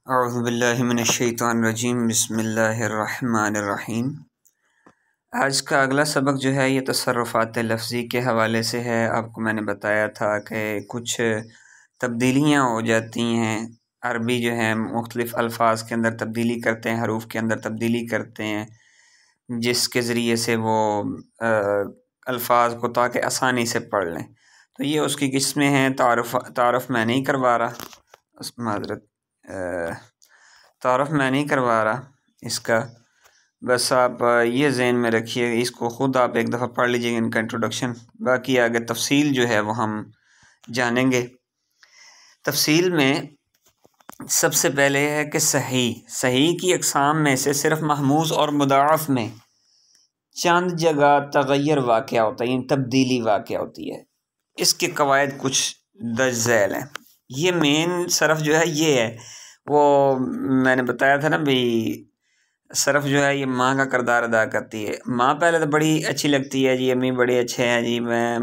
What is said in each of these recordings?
औज़ु बिल्लाहि मिनश्शैतानिर्रजीम बिस्मिल्लाहिर्रहमानिर्रहीम। आज का अगला सबक जो है ये तसर्रुफ़ात लफ्ज़ी के हवाले से है। आपको मैंने बताया था कि कुछ तब्दीलियाँ हो जाती हैं। अरबी जो है मुख्तलिफ़ अल्फ़ाज़ के अंदर तब्दीली करते हैं, हरूफ के अंदर तब्दीली करते हैं, जिसके ज़रिए से वो अल्फ़ाज़ को ताकि आसानी से पढ़ लें। तो ये उसकी किस्में हैं। तारुफ़ मैं नहीं करवा रहा, माज़रत तारुफ़ मैं नहीं करवा रहा इसका। बस आप ये ज़हन में रखिए, इसको ख़ुद आप एक दफ़ा पढ़ लीजिए, इनका इंट्रोडक्शन। बाकी आगे तफ़सील जो है वो हम जानेंगे। तफ़सील में सबसे पहले है कि सही की अक़साम में से सिर्फ़ महमूज़ और मुदाअफ़ में चंद जगह तग़य्युर वाक़या होता है, यानी तब्दीली वाक़या होती है। इसके कवायद कुछ दर्ज झैल हैं। ये मेन सरफ़ जो है ये है, वो मैंने बताया था ना भाई, सरफ़ जो है ये माँ का किरदार अदा करती है। माँ पहले तो बड़ी अच्छी लगती है जी, अम्मी बड़े अच्छे हैं जी, मैं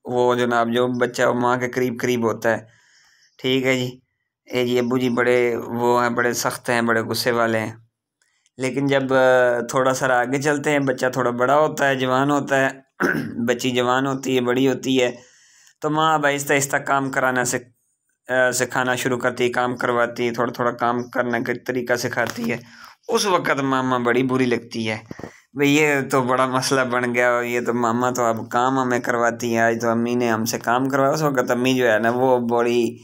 वो जनाब जो बच्चा वो माँ के करीब करीब होता है, ठीक है जी। ये जी अब्बू जी बड़े वो हैं, बड़े सख्त हैं, बड़े गुस्से वाले हैं। लेकिन जब थोड़ा सा आगे चलते हैं, बच्चा थोड़ा बड़ा होता है, जवान होता है बच्ची जवान होती है, बड़ी होती है, तो माँ अब आहिस्ता आहिस्ता काम कराना सिखाना शुरू करती है, काम करवाती है, थोड़ा थोड़ा काम करने का तरीका सिखाती है। उस वक़्त मामा बड़ी बुरी लगती है, भाई ये तो बड़ा मसला बन गया, और ये तो मामा तो अब काम हमें करवाती है, आज तो अम्मी ने हमसे काम करवाया। उस वक़्त अम्मी जो है ना वो बड़ी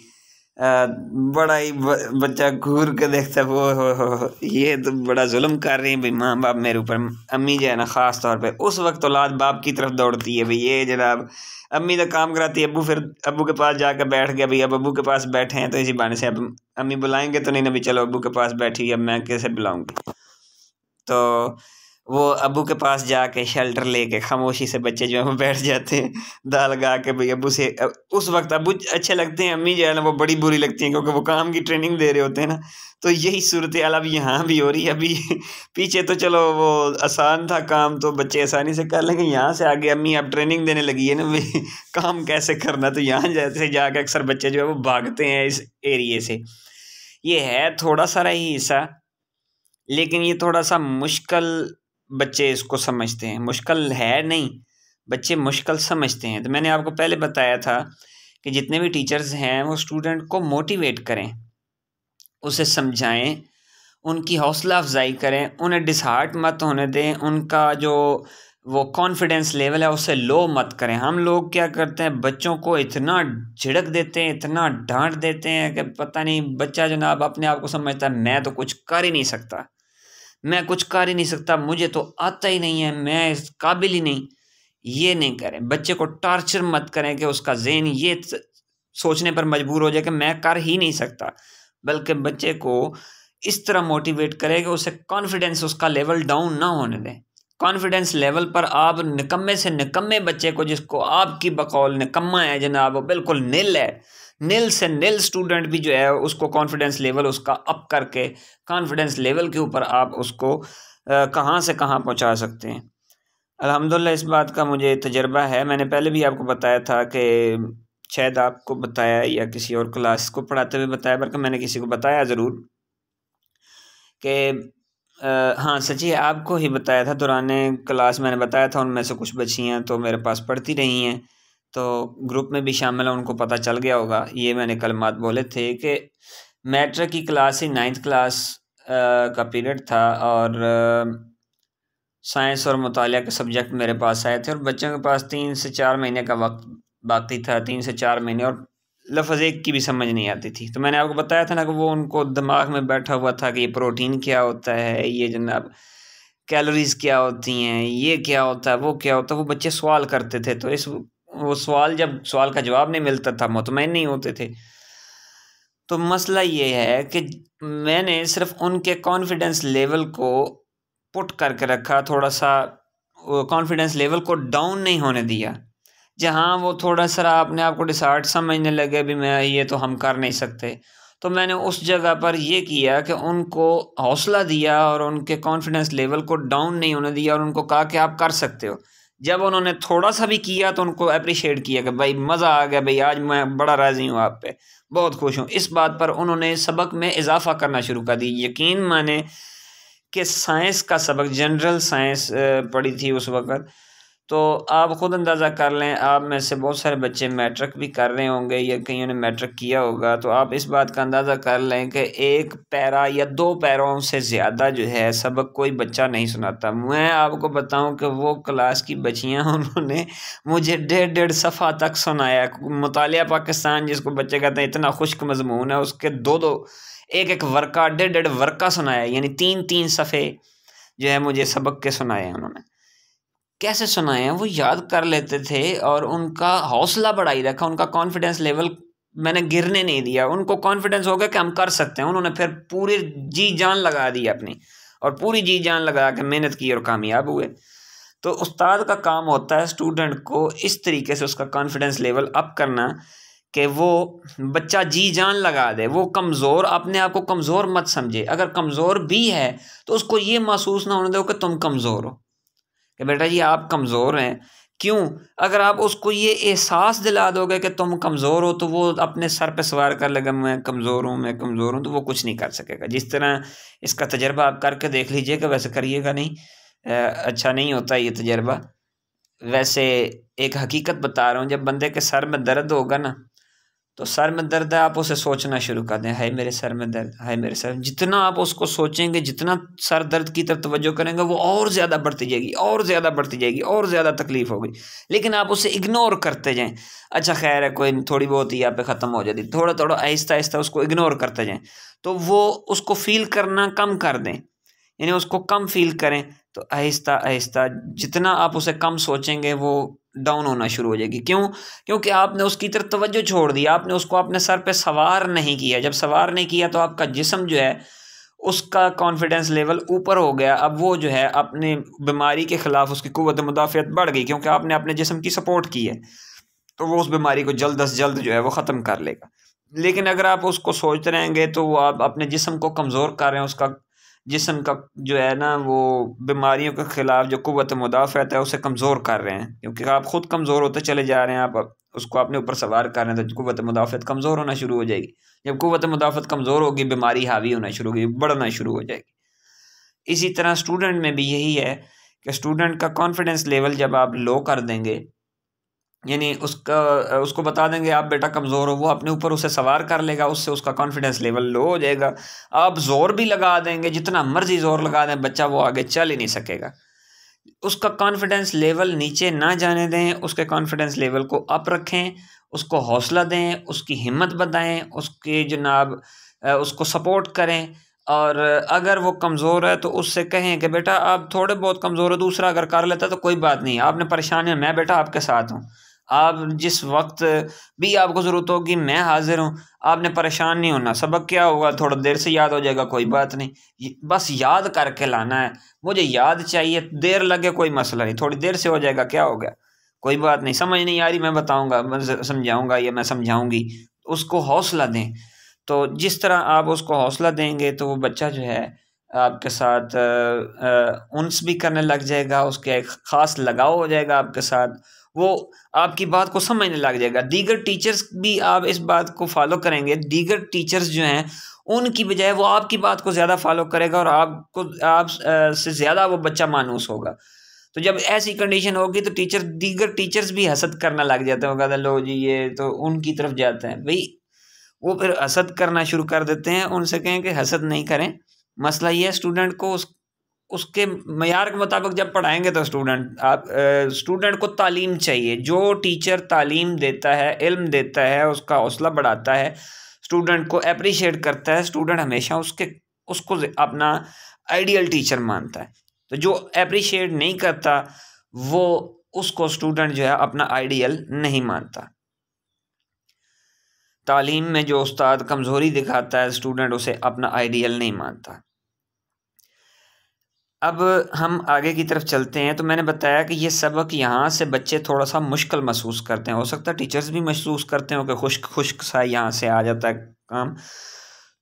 बड़ा ही बच्चा घूर के देखता है, वो हो ये तो बड़ा जुल्म कर रही है भाई माँ बाप मेरे ऊपर। अम्मी जो है ना ख़ास तौर पे उस वक्त औलाद बाप की तरफ दौड़ती है, भाई ये जनाब अम्मी तो काम कराती है, अब्बू फिर अब्बू के पास जाकर बैठ गया, भाई अब अब्बू के पास बैठे हैं तो इसी बहाने से अब अम्मी बुलाएंगे तो नहीं ना, भाई चलो अब्बू के पास बैठी, अब मैं कैसे बुलाऊंगी। तो वो अब्बू के पास जाके शेल्टर लेके खामोशी से बच्चे जो है वो बैठ जाते हैं, दाल लगा के भाई अब्बू से। उस वक्त अब्बू अच्छे लगते हैं, अम्मी जो है ना वो बड़ी बुरी लगती हैं, क्योंकि वो काम की ट्रेनिंग दे रहे होते हैं ना। तो यही सूरत हाल अब यहाँ भी हो रही है। अभी पीछे तो चलो वो आसान था काम, तो बच्चे आसानी से कर लेंगे, यहाँ से आगे अम्मी अब ट्रेनिंग देने लगी है ना भाई काम कैसे करना। तो यहाँ जैसे जाके अक्सर बच्चे जो है वो भागते हैं इस एरिए से। ये है थोड़ा सा ही हिस्सा, लेकिन ये थोड़ा सा मुश्किल बच्चे इसको समझते हैं। मुश्किल है नहीं, बच्चे मुश्किल समझते हैं। तो मैंने आपको पहले बताया था कि जितने भी टीचर्स हैं वो स्टूडेंट को मोटिवेट करें, उसे समझाएं, उनकी हौसला अफजाई करें, उन्हें डिसहार्ट मत होने दें, उनका जो वो कॉन्फिडेंस लेवल है उसे लो मत करें। हम लोग क्या करते हैं, बच्चों को इतना झिड़क देते हैं, इतना डांट देते हैं कि पता नहीं, बच्चा जनाब अपने आप को समझता है मैं तो कुछ कर ही नहीं सकता, मैं कुछ कर ही नहीं सकता, मुझे तो आता ही नहीं है, मैं इस काबिल ही नहीं। ये नहीं करें, बच्चे को टॉर्चर मत करें कि उसका ज़हन ये सोचने पर मजबूर हो जाए कि मैं कर ही नहीं सकता। बल्कि बच्चे को इस तरह मोटिवेट करें कि उसे कॉन्फिडेंस, उसका लेवल डाउन ना होने दें। कॉन्फिडेंस लेवल पर आप निकम्मे से निकम्मे बच्चे को, जिसको आपकी बकौल निकम्मा है जनाब, बिल्कुल नील है, नील से नील स्टूडेंट भी जो है उसको कॉन्फिडेंस लेवल उसका अप करके कॉन्फिडेंस लेवल के ऊपर आप उसको कहाँ से कहाँ पहुँचा सकते हैं। अल्हम्दुलिल्लाह इस बात का मुझे तजर्बा है। मैंने पहले भी आपको बताया था कि शायद आपको बताया या किसी और क्लास को पढ़ाते हुए बताया, बल्कि मैंने किसी को बताया ज़रूर कि हाँ सच्ची आपको ही बताया था, दौराने क्लास मैंने बताया था। उनमें से कुछ बच्चियाँ तो मेरे पास पढ़ती रही हैं, तो ग्रुप में भी शामिल है, उनको पता चल गया होगा। ये मैंने कलमात बोले थे कि मैट्रिक की क्लास ही 9th क्लास का पीरियड था, और साइंस और मुतालिया के सब्जेक्ट मेरे पास आए थे, और बच्चों के पास 3 से 4 महीने का वक्त बाकी था, 3 से 4 महीने, और लफ्ज़ एक की भी समझ नहीं आती थी। तो मैंने आपको बताया था ना कि वो उनको दिमाग में बैठा हुआ था कि ये प्रोटीन क्या होता है, ये जनाब कैलोरीज़ क्या होती हैं, ये क्या होता है, वो क्या होता है। वो बच्चे सवाल करते थे, तो वो सवाल, जब सवाल का जवाब नहीं मिलता था, मुतमईन नहीं होते थे। तो मसला ये है कि मैंने सिर्फ उनके कॉन्फिडेंस लेवल को पुट करके रखा, थोड़ा सा कॉन्फिडेंस लेवल को डाउन नहीं होने दिया। जहाँ वो थोड़ा सा अपने आप को डिसहार्ट समझने लगे, भी मैं ये तो हम कर नहीं सकते, तो मैंने उस जगह पर ये किया कि उनको हौसला दिया और उनके कॉन्फिडेंस लेवल को डाउन नहीं होने दिया, और उनको कहा कि आप कर सकते हो। जब उन्होंने थोड़ा सा भी किया तो उनको अप्रिशिएट किया कि भाई मज़ा आ गया, भाई आज मैं बड़ा राज़ी हूँ आप पे, बहुत खुश हूँ। इस बात पर उन्होंने सबक में इजाफ़ा करना शुरू कर दी। यकीन माने कि साइंस का सबक, जनरल साइंस पढ़ी थी उस वक़्त, तो आप ख़ुद अंदाज़ा कर लें, आप में से बहुत सारे बच्चे मैट्रिक भी कर रहे होंगे या कईयों ने मैट्रिक किया होगा, तो आप इस बात का अंदाज़ा कर लें कि एक पैरा या 2 पैरों से ज़्यादा जो है सबक कोई बच्चा नहीं सुनाता। मैं आपको बताऊं कि वो क्लास की बच्चियां उन्होंने मुझे 1.5 सफ़ा तक सुनाया। मुतालिया पाकिस्तान जिसको बच्चे कहते हैं, इतना खुश्क मज़मून है, उसके 2-2 एक-एक वर्का 1.5 वर्का सुनाया, यानी 3-3 सफ़े जो है मुझे सबक के सुनाए उन्होंने। कैसे सुनाए हैं वो याद कर लेते थे और उनका हौसला बढ़ाई रखा, उनका कॉन्फिडेंस लेवल मैंने गिरने नहीं दिया। उनको कॉन्फिडेंस हो गया कि हम कर सकते हैं। उन्होंने फिर पूरी जी जान लगा दी अपनी, और पूरी जी जान लगा के मेहनत की और कामयाब हुए। तो उस्ताद का काम होता है स्टूडेंट को इस तरीके से उसका कॉन्फिडेंस लेवल अप करना कि वो बच्चा जी जान लगा दे। वो कमज़ोर, अपने आप को कमज़ोर मत समझे। अगर कमज़ोर भी है तो उसको ये महसूस ना होने दो कि तुम कमज़ोर हो, कि बेटा जी आप कमज़ोर हैं। क्यों? अगर आप उसको ये एहसास दिला दोगे कि तुम कमज़ोर हो, तो वो अपने सर पे सवार कर लेगा, मैं कमज़ोर हूँ, मैं कमज़ोर हूँ, तो वो कुछ नहीं कर सकेगा। जिस तरह इसका तजर्बा आप करके देख लीजिएगा, वैसे करिएगा नहीं, अच्छा नहीं होता ये तजर्बा। वैसे एक हकीकत बता रहा हूँ, जब बंदे के सर में दर्द होगा ना, तो सर में दर्द है, आप उसे सोचना शुरू कर दें, हाय मेरे सर में दर्द, हाय मेरे सर। जितना आप उसको सोचेंगे, जितना सर दर्द की तरफ तवज्जो करेंगे, वो और ज़्यादा बढ़ती जाएगी, और ज़्यादा बढ़ती जाएगी, और ज़्यादा तकलीफ होगी। लेकिन आप उसे इग्नोर करते जाएं, अच्छा खैर है, कोई थोड़ी बहुत ही आप पे ख़त्म हो जाती, थोड़ा थोड़ा आहिस्ता आहिस्ता उसको इग्नोर करते जाएं, तो वो उसको फील करना कम कर दें, यानी उसको कम फील करें। तो आहिस्ता आहिस्ता जितना आप उसे कम सोचेंगे, वो डाउन होना शुरू हो जाएगी। क्यों? क्योंकि आपने उसकी तरफ तवज्जो छोड़ दी, आपने उसको अपने सर पे सवार नहीं किया। जब सवार नहीं किया तो आपका जिस्म जो है उसका कॉन्फिडेंस लेवल ऊपर हो गया। अब वो जो है अपने बीमारी के ख़िलाफ़ उसकी क़ुव्वत मुदाफ़ियत बढ़ गई, क्योंकि आपने अपने जिस्म की सपोर्ट की है, तो वो उस बीमारी को जल्द अज जल्द जो है वो ख़त्म कर लेगा। लेकिन अगर आप उसको सोचते रहेंगे तो वो आप अपने जिस्म को कमज़ोर कर रहे हैं, उसका जिस्म का जो है ना वो बीमारियों के ख़िलाफ़ जो क़ुव्वत मुदाफ़अत है उसे कमज़ोर कर रहे हैं, क्योंकि आप ख़ुद कमज़ोर होते चले जा रहे हैं। आप उसको अपने ऊपर सवार कर रहे हैं, तो क़ुव्वत मुदाफ़अत कमज़ोर होना शुरू हो जाएगी। जब क़ुव्वत मुदाफ़अत कमज़ोर होगी, बीमारी हावी होना शुरू होगी, बढ़ना शुरू हो जाएगी। इसी तरह स्टूडेंट में भी यही है कि स्टूडेंट का कॉन्फिडेंस लेवल जब आप लो कर देंगे, यानी उसको बता देंगे आप बेटा कमज़ोर हो, वो अपने ऊपर उसे सवार कर लेगा, उससे उसका कॉन्फिडेंस लेवल लो हो जाएगा। आप ज़ोर भी लगा देंगे, जितना मर्ज़ी ज़ोर लगा दें, बच्चा वो आगे चल ही नहीं सकेगा। उसका कॉन्फिडेंस लेवल नीचे ना जाने दें, उसके कॉन्फिडेंस लेवल को अप रखें, उसको हौसला दें, उसकी हिम्मत बढ़ाएं, उसके जनाब उसको सपोर्ट करें। और अगर वो कमज़ोर है तो उससे कहें कि बेटा आप थोड़े बहुत कमज़ोर हो, दूसरा अगर कर लेता तो कोई बात नहीं, आपने परेशानी है, मैं बेटा आपके साथ हूँ, आप जिस वक्त भी आपको ज़रूरत होगी मैं हाजिर हूँ, आपने परेशान नहीं होना। सबक क्या होगा, थोड़ा देर से याद हो जाएगा, कोई बात नहीं, बस याद करके लाना है, मुझे याद चाहिए, देर लगे कोई मसला नहीं, थोड़ी देर से हो जाएगा, क्या हो गया, कोई बात नहीं, समझ नहीं आ रही मैं बताऊँगा, मैं समझाऊँगा या मैं समझाऊँगी। उसको हौसला दें। तो जिस तरह आप उसको हौसला देंगे तो वो बच्चा जो है आपके साथ उन्स भी करने लग जाएगा, उसके एक ख़ास लगाव हो जाएगा आपके साथ, वो आपकी बात को समझने लग जाएगा। दीगर टीचर्स भी आप इस बात को फॉलो करेंगे, दीगर टीचर्स जो हैं उनकी बजाय वो आपकी बात को ज़्यादा फॉलो करेगा और आपको आप से ज़्यादा वो बच्चा मानूस होगा। तो जब ऐसी कंडीशन होगी तो दीगर टीचर्स भी हसद करना लग जाते हैं, कहते लो जी ये तो उनकी तरफ जाते हैं भाई, वो फिर हसद करना शुरू कर देते हैं। उनसे कहें कि हसद नहीं करें, मसला ये है स्टूडेंट को उसके मयार के मुताबिक जब पढ़ाएंगे तो स्टूडेंट को तालीम चाहिए। जो टीचर तालीम देता है, इल्म देता है, उसका हौसला बढ़ाता है, स्टूडेंट को अप्रिशिएट करता है, स्टूडेंट हमेशा उसको अपना आइडियल टीचर मानता है। तो जो अप्रिशिएट नहीं करता वो उसको स्टूडेंट जो है अपना आइडियल नहीं मानता। तालीम में जो उस्ताद कमज़ोरी दिखाता है, स्टूडेंट उसे अपना आइडियल नहीं मानता। अब हम आगे की तरफ चलते हैं। तो मैंने बताया कि ये सबक यहाँ से बच्चे थोड़ा सा मुश्किल महसूस करते हैं, हो सकता है टीचर्स भी महसूस करते हो कि खुश्क सा यहाँ से आ जाता है काम।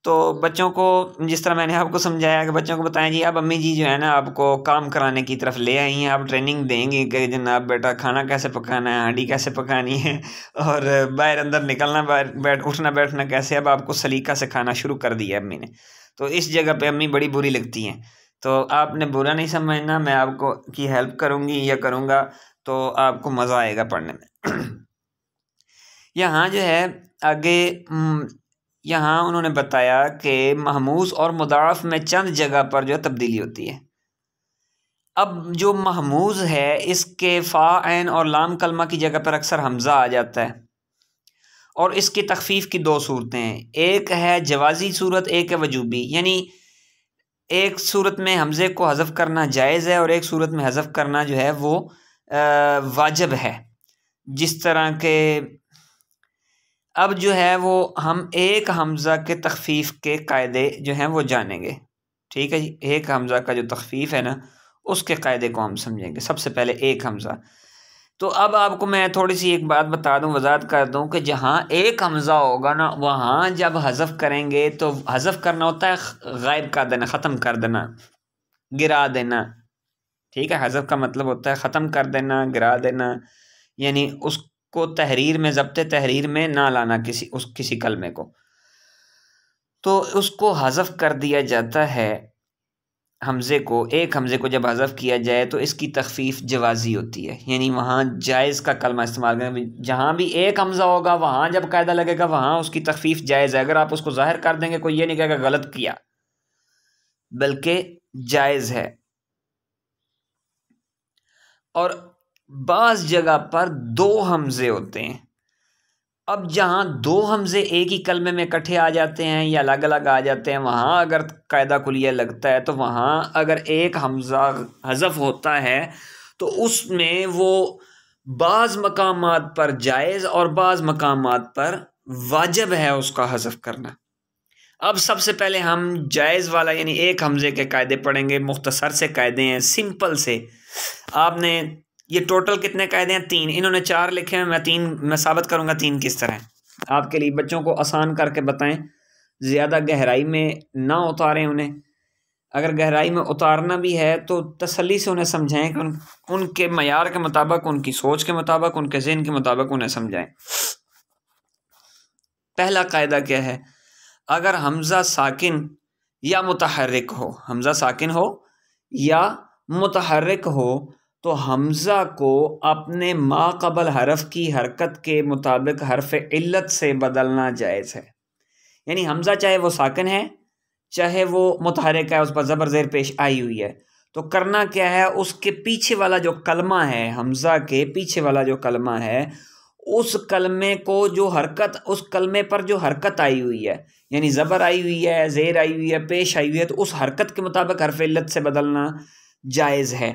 तो बच्चों को जिस तरह मैंने आपको समझाया कि बच्चों को बताएं जी अब अम्मी जी जो है ना आपको काम कराने की तरफ ले आई हैं, आप ट्रेनिंग देंगे कि जनाब बेटा खाना कैसे पकाना है, हांडी कैसे पकानी है और बाहर अंदर निकलना, बाहर उठना बैठना कैसे। अब आपको सलीका से खाना शुरू कर दिया अम्मी ने। तो इस जगह पे अम्मी बड़ी बुरी लगती हैं, तो आपने बुरा नहीं समझना, मैं आपको की हेल्प करूँगी या करूँगा तो आपको मज़ा आएगा पढ़ने में। यहाँ जो है आगे यहाँ उन्होंने बताया कि महमूस और मुदाफ़ में चंद जगह पर जो है तब्दीली होती है। अब जो महमूज है इसके फ़ा ऐन और लाम कलमा की जगह पर अक्सर हमज़ा आ जाता है और इसकी तखफ़ीफ़ की दो सूरतें हैं, एक है जवाज़ी सूरत, एक है वजूबी। यानी एक सूरत में हमज़े को हज़फ करना जायज़ है और एक सूरत में हज़फ करना जो है वो वाजिब है। जिस तरह के अब जो है वो हम एक हमज़ा के तखफ़ीफ़ के कायदे जो हैं वो जानेंगे। ठीक है जी, एक हमज़ा का जो तखफ़ीफ़ है ना उसके कायदे को हम समझेंगे। सबसे पहले एक हमज़ा, तो अब आपको मैं थोड़ी सी एक बात बता दूं, वजाहत कर दूं कि जहाँ एक हमज़ा होगा ना वहाँ जब हज़फ करेंगे तो हज़फ करना होता है गायब कर देना, ख़त्म कर देना, गिरा देना। ठीक है, हज़फ का मतलब होता है ख़त्म कर देना, गिरा देना, यानी उसको तहरीर में, ज़ब्त तहरीर में ना लाना किसी कलमे को, तो उसको हज़फ कर दिया जाता है। हमज़े को, एक हमज़े को जब हज़फ किया जाए तो इसकी तखफ़ीफ़ जवाज़ी होती है, यानी वहाँ जायज़ का कलमा इस्तेमाल करें। जहाँ भी एक हमज़ा होगा वहाँ जब कायदा लगेगा वहाँ उसकी तखफ़ीफ़ जायज़ है। अगर आप उसको ज़ाहिर कर देंगे कोई ये नहीं कहेगा गलत किया, बल्कि जायज़ है। और बाज़ जगह पर दो हमज़े होते हैं। अब जहाँ दो हमज़े एक ही कलमे में इकट्ठे आ जाते हैं या अलग अलग आ जाते हैं, वहाँ अगर कायदा कुलिया लगता है तो वहाँ अगर एक हमज़ा हज़फ होता है तो उसमें वो बाज़ मकामात पर जायज़ और बाज़ मकामात पर वाजिब है उसका हज़फ करना। अब सबसे पहले हम जायज़ वाला यानी एक हमज़े के कायदे पढ़ेंगे। मुख्तसर से कायदे हैं, सिंपल से। आपने ये टोटल कितने कायदे हैं? 3। इन्होंने 4 लिखे हैं, मैं साबित करूँगा 3 किस तरह है। आपके लिए बच्चों को आसान करके बताएं, ज़्यादा गहराई में ना उतारें उन्हें। अगर गहराई में उतारना भी है तो तसल्ली से उन्हें समझाएं कि उनके मयार के मुताबिक, उनकी सोच के मुताबिक, उनके ज़हन के मुताबिक उन्हें समझाएं। पहला कायदा क्या है? अगर हमज़ा साकिन या मुतहर्रिक हो, हमज़ा साकिन हो या मुतहर्रिक हो तो हमज़ा को अपने माक़बल हरफ की हरकत के मुताबिक हरफ इल्लत से बदलना जायज़ है। यानी हमज़ा चाहे वो साकिन है चाहे वो मुतहर्रिक है, उस पर ज़बर ज़ेर पेश आई हुई है, तो करना क्या है, उसके पीछे वाला जो कलमा है, हमज़ा के पीछे वाला जो कलमा है, उस कलमे को जो हरकत, उस कलमे पर जो हरकत आई हुई है, यानी ज़बर आई हुई है, ज़ेर आई हुई है, पेश आई हुई है, तो उस हरकत के मुताबिक हरफ इल्लत से बदलना जायज़ है।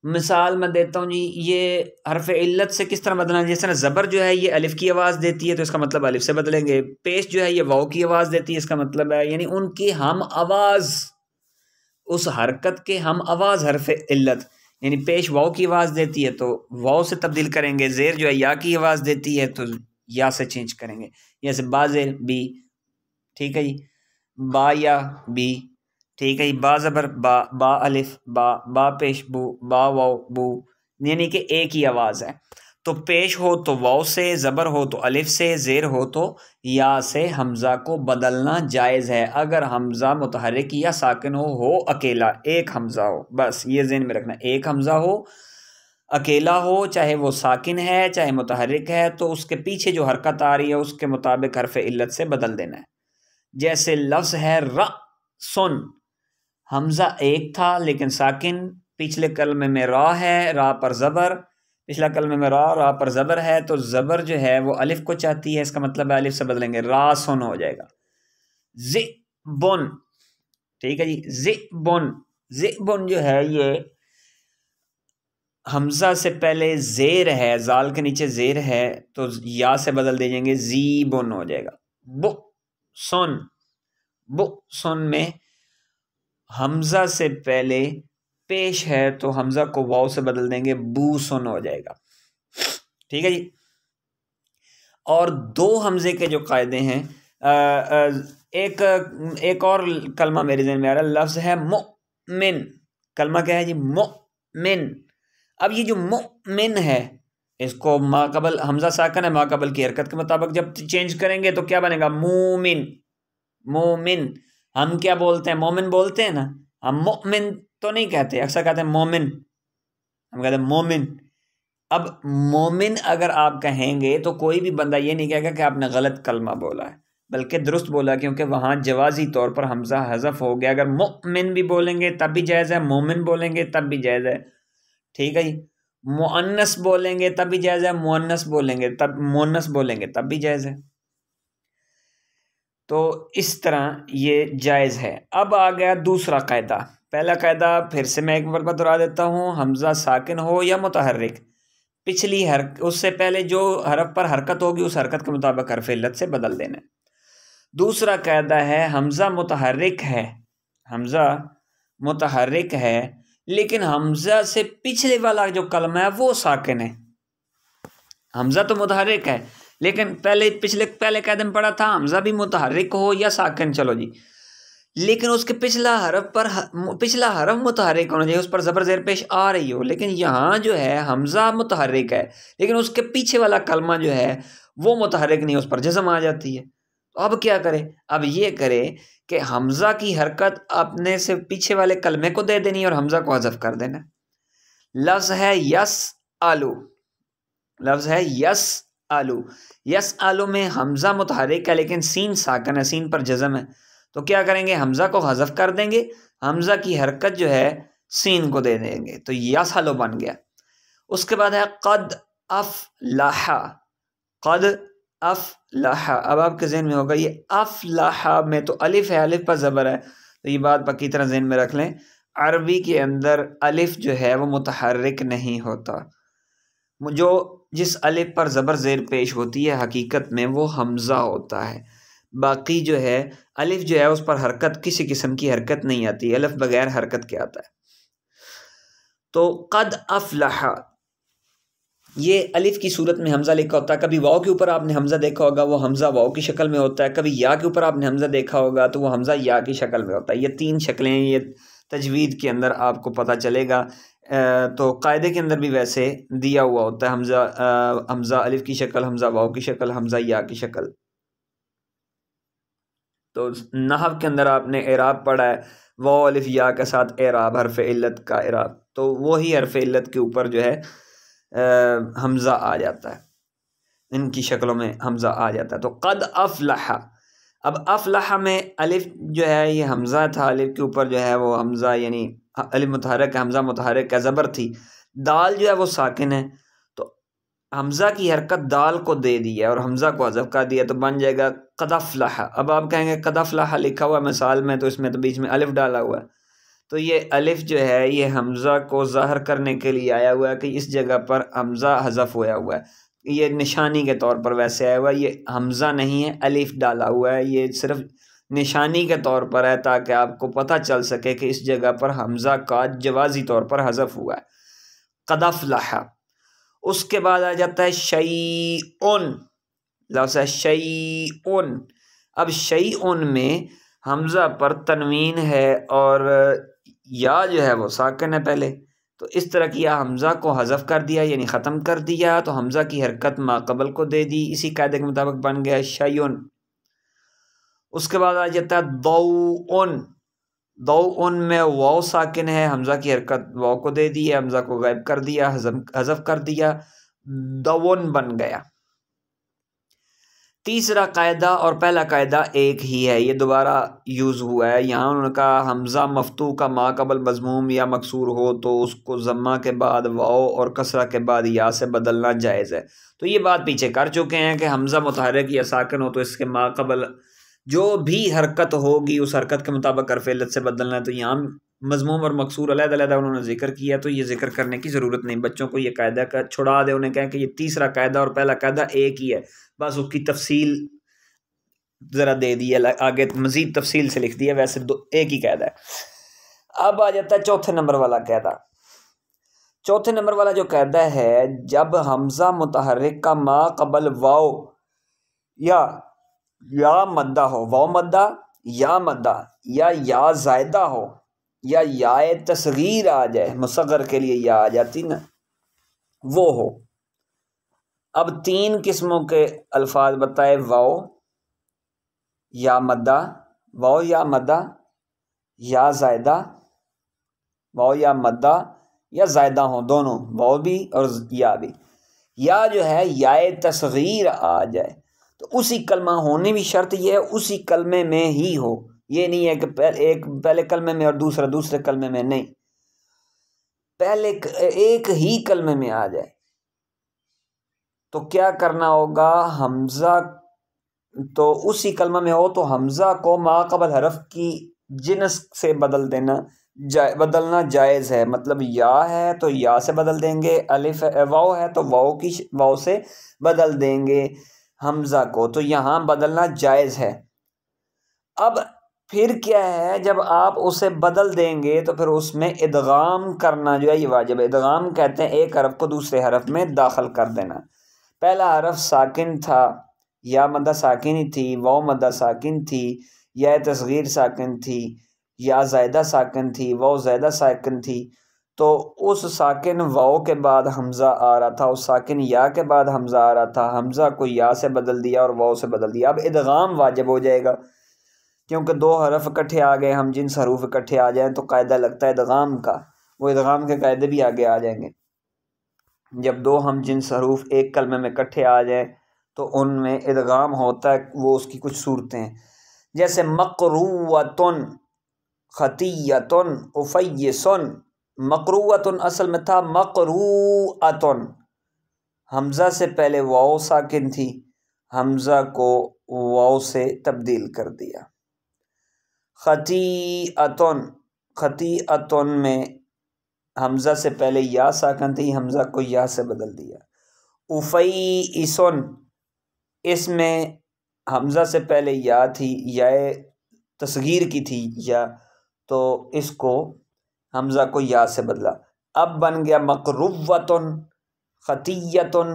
मिसाल मैं देता हूँ जी, ये हरफ इल्लत से किस तरह बदलना, जिस तरह ज़बर जो है ये अलिफ की आवाज़ देती है तो इसका मतलब अलिफ से बदलेंगे। पेश जो है ये वाव की आवाज़ देती है, इसका मतलब है यानी उनकी हम आवाज़, उस हरकत के हम आवाज़ हरफ इल्लत, यानी पेश वाव की आवाज़ देती है तो वाव से तब्दील करेंगे। ज़ेर जो है या की आवाज़ देती है तो या से चेंज करेंगे। जैसे बा ज़ेर बी, ठीक है जी, बा या बी, ठीक है जी, बा ज़बर बा, बा अलिफ बा, बा पेश बू, बा वाव बू, यानी कि एक ही आवाज़ है। तो पेश हो तो वाव से, ज़बर हो तो अलिफ से, ज़ेर हो तो या से हमज़ा को बदलना जायज़ है। अगर हमज़ा मुतहर्रिक या साकिन हो अकेला, एक हमज़ा हो, बस ये ज़हन में रखना, एक हमज़ा हो, अकेला हो, चाहे वो साकिन है चाहे मुतहर्रिक है, तो उसके पीछे जो हरकत आ रही है उसके मुताबिक हरफ इल्लत से बदल देना है। जैसे लफ्ज़ है र सुन, हमज़ा एक था लेकिन साकिन, पिछले कलमे में रा है, रा पर ज़बर, पिछला कलमे में रा पर ज़बर है, तो ज़बर जो है वो अलिफ को चाहती है, इसका मतलब है अलिफ से बदलेंगे, रा सुन हो जाएगा। ज़िबुन, ठीक है जी, ज़िबुन, ज़िबुन जो है ये हमज़ा से पहले ज़ेर है, ज़ाल के नीचे ज़ेर है तो या से बदल दीजिएंगे, ज़ीबुन हो जाएगा। बु सुन, बु सुन में हमज़ा से पहले पेश है तो हमज़ा को वाव से बदल देंगे, बू सुन हो जाएगा। ठीक है जी। और दो हमज़े के जो कायदे हैं, एक एक और कलमा मेरे ज़हन में आ रहा है, लफ्ज़ है मुमिन। कलमा क्या है जी? मुमिन। अब ये जो मुमिन है, इसको माक़बल हमज़ा साकन है, माक़बल की हरकत के मुताबिक जब चेंज करेंगे तो क्या बनेगा? मूमिन। मोमिन। हम क्या बोलते हैं? मोमिन बोलते हैं ना, हम मुमिन तो नहीं कहते, अक्सर कहते हैं मोमिन, हम कहते हैं मोमिन। अब मोमिन अगर आप कहेंगे तो कोई भी बंदा ये नहीं कहेगा कि आपने गलत कलमा बोला है, बल्कि दुरुस्त बोला, क्योंकि वहाँ जवाजी तौर पर हमज़ा हज़फ हो गया। अगर मुमिन भी बोलेंगे तब भी जायज़ है, मोमिन बोलेंगे तब भी जायज़ है, ठीक है जी। मुअन्नस बोलेंगे तब भी जायज़ है, मुअन्नस बोलेंगे तब, मुअन्नस बोलेंगे तब भी जायज़ है। तो इस तरह ये जायज़ है। अब आ गया दूसरा कायदा। पहला कायदा फिर से मैं एक बार दोहरा देता हूँ, हमज़ा साकिन हो या मुतहर्रिक, पिछली उससे पहले जो हरफ पर हरकत होगी उस हरकत के मुताबिक हरफ इल्लत से बदल देना है। दूसरा कायदा है, हमज़ा मुतहर्रिक है, हमज़ा मुतहर्रिक है, लेकिन हमज़ा से पिछले वाला जो कलमा है वो साकिन है। हमज़ा तो मुतहर्रिक है, लेकिन पहले कायदे में पढ़ा था हमज़ा भी मुतहर्रिक हो या साकिन, चलो जी, लेकिन उसके पिछला हरफ मुतहर्रिक होना चाहिए, उस पर ज़बर ज़ेर पेश आ रही हो। लेकिन यहाँ जो है हमज़ा मुतहर्रिक है, लेकिन उसके पीछे वाला कलमा जो है वो मुतहर्रिक नहीं, उस पर जज़म आ जाती है। तो अब क्या करें? अब ये करें कि हमज़ा की हरकत अपने से पीछे वाले कलमे को दे देनी और हमज़ा को हज़फ कर देना। लफ्ज़ है यस आलू, लफ्ज़ है यस आलू। यस आलू में हमज़ा मुतहर्रिक है लेकिन सीन साकन है, सीन पर जज़म है। तो क्या करेंगे? हमज़ा को हज़फ कर देंगे, हमज़ा की हरकत जो है सीन को दे देंगे, तो यस आलू बन गया। उसके बाद है क़द अफ़लहा, क़द अफ़लहा। अब आपके ज़हन में होगा ये अफ़लहा में तो अलिफ है, अलिफ पर ज़बर है, तो ये बात पक्की तरह ज़हन में रख लें, अरबी के अंदर अलिफ जो है वो मुतहर्रिक नहीं होता। जो जिस अलिफ पर ज़बर ज़ेर पेश होती है हकीकत में वो हमज़ा होता है। बाकी जो है अलिफ जो है उस पर हरकत, किसी किस्म की हरकत नहीं आती, अलिफ बगैर हरकत के आता है। तो क़द अफ़लहा, ये अलिफ की सूरत में हमज़ा लिखा होता है। कभी वाव के ऊपर आपने हमज़ा देखा होगा, वो हमज़ा वाव की शक्ल में होता है। कभी या के ऊपर आपने हमज़ा देखा होगा तो वो हमज़ा या की शक्ल में होता है। ये तीन शक्लें ये तजवीद के अंदर आपको पता चलेगा। तो कायदे के अंदर भी वैसे दिया हुआ होता है, हमज़ा अलिफ की शक्ल, हमज़ा वाव की शक्ल, हमज़ा या की शक्ल। तो नहव के अंदर आपने एराब पढ़ा है, वाव अलिफ या के साथ एराब, हरफ इल्लत का एराब, तो वही हरफ इल्लत के ऊपर जो है हमज़ा आ जाता है, इनकी शक्लों में हमज़ा आ जाता है। तो क़द अफ़लहा, अब अफ़लहा में अलिफ जो है ये हमज़ा था, अलिफ के ऊपर जो है वो हमज़ा यानी अलिफ मुतहर्रिक है, हमज़ा मुतहर्रिक है, ज़बर थी। दाल जो है वो साकिन है, तो हमज़ा की हरकत दाल को दे दी है और हमज़ा को हज़फ कर दिया, तो बन जाएगा क़द अफ़लहा। अब आप कहेंगे क़द अफ़लहा लिखा हुआ मिसाल में, तो इसमें तो बीच में अलिफ डाला हुआ है, तो ये अलिफ जो है ये हमज़ा को ज़ाहिर करने के लिए आया हुआ है कि इस जगह पर हमज़ा हज़फ होया हुआ है, ये निशानी के तौर पर वैसे आया हुआ है। ये हमज़ा नहीं है, अलिफ डाला हुआ है, ये सिर्फ निशानी के तौर पर है ताकि आपको पता चल सके कि इस जगह पर हमज़ा का जवाज़ी तौर पर हज़फ हुआ है, क़द अफ़लहा। उसके बाद आ जाता है शैउन, लफ्ज़ है शैउन। अब शैउन में हमज़ा पर तनवीन है और या जो है वो साकिन है पहले, तो इस तरह किया, हमज़ा को हज़फ कर दिया यानी ख़त्म कर दिया, तो हमज़ा की हरकत माक़बल को दे दी, इसी कायदे के मुताबिक बन गया शैउन। उसके बाद आ जाता है दौउन। दौउन में वाव साकिन है, हमज़ा की हरकत वाव को दे दी है, हमज़ा को गायब कर दिया, हज़फ कर दिया, दौउन बन गया। तीसरा कायदा और पहला कायदा एक ही है, ये दोबारा यूज़ हुआ है। यहाँ उन्होंने कहा हमज़ा मफ्तू का माक़बल मज़मूम या मकसूर हो तो उसको ज़म्मा के बाद वाव और कसरा के बाद या से बदलना जायज़ है। तो ये बात पीछे कर चुके हैं कि हमज़ा मुतहर्रिक या साकिन हो तो इसके माक़बल जो भी हरकत होगी उस हरकत के मुताबिक हरफ इल्लत से बदलना है। तो यहाँ मज़मूम और मकसूर अलग-अलग उन्होंने जिक्र किया, तो ये जिक्र करने की ज़रूरत नहीं, बच्चों को ये कायदा का छुड़ा दे, उन्हें कहें कि ये तीसरा कायदा और पहला कायदा एक ही है, बस उसकी तफसील ज़रा दे दी है, आगे मज़ीद तफसील से लिख दिया, वैसे एक ही कायदा है। अब आ जाता है चौथे नंबर वाला कायदा। चौथे नंबर वाला जो कायदा है, जब हमज़ा मुतहर्रिक का माक़बल वाव या या मद्दा हो, वाव मद्दा, या मद्दा, या जायदा हो, या तसगीर आ जाए, मुसगर के लिए या आ जाती ना, वो हो। अब 3 किस्मों के अल्फाज बताए, वाव या मद्दा, वाव या मद्दा, या जायदा, वाव या मद्दा या जायदा हो, दोनों वाव भी और या भी। या जो है या तसगीर आ जाए तो उसी कलमा होने भी शर्त यह है उसी कलमे में ही हो, ये नहीं है कि पहले कलमे में और दूसरा दूसरे कलमे में, नहीं, पहले एक ही कलमे में आ जाए। तो क्या करना होगा, हमजा तो उसी कलमा में हो तो हमजा को माक़बल हरफ की जिन्स से बदल देना, बदलना जायज़ है। मतलब या है तो या से बदल देंगे, अलिफ वाव है तो वाव से बदल देंगे हमजा को, तो यहाँ बदलना जायज़ है। अब फिर क्या है, जब आप उसे बदल देंगे तो फिर उसमें इदगाम करना जो है ये वाजिब है। इदगाम कहते हैं एक हरफ को दूसरे हरफ में दाखिल कर देना। पहला हरफ साकिन था, या मद्दा साकिन ही थी, वाव मद्दा साकिन थी, या तसगीर साकिन थी, या ज़ायदा साकिन थी, वाव ज़ायदा साकिन थी, तो उस साकिन वाव के बाद हमज़ा आ रहा था, उस साकिन या के बाद हमज़ा आ रहा था, हमज़ा को या से बदल दिया और वाव से बदल दिया। अब इदगाम वाजिब हो जाएगा क्योंकि 2 हरफ इकट्ठे आ गए, हम जिन हरूफ इकट्ठे आ जाएं तो कायदा लगता है इदगाम का, वो इदगाम के कायदे भी आगे आ जाएंगे। जब 2 हम जिन्स हरूफ एक कलमे में इकट्ठे आ जाए तो उनमें इदगाम होता है, वो उसकी कुछ सूरतें हैं, जैसे मकरूअतुन, खतियतुन, उफय्यसुन। मकरूअतुन असल में था मकरूअतुन, हमज़ा से पहले वाव साकिन थी, हमज़ा को वाव से तब्दील कर दिया। खतीअतुन, खतीअतुन में हमज़ा से पहले या साकिन थी, हमज़ा को या से बदल दिया। उफ़य्यिसुन, इसमें हमज़ा से पहले या थी, या तसगीर की थी या, तो इसको हमज़ा को या से बदला, अब बन गया मकरूवतुन, खतियतुन,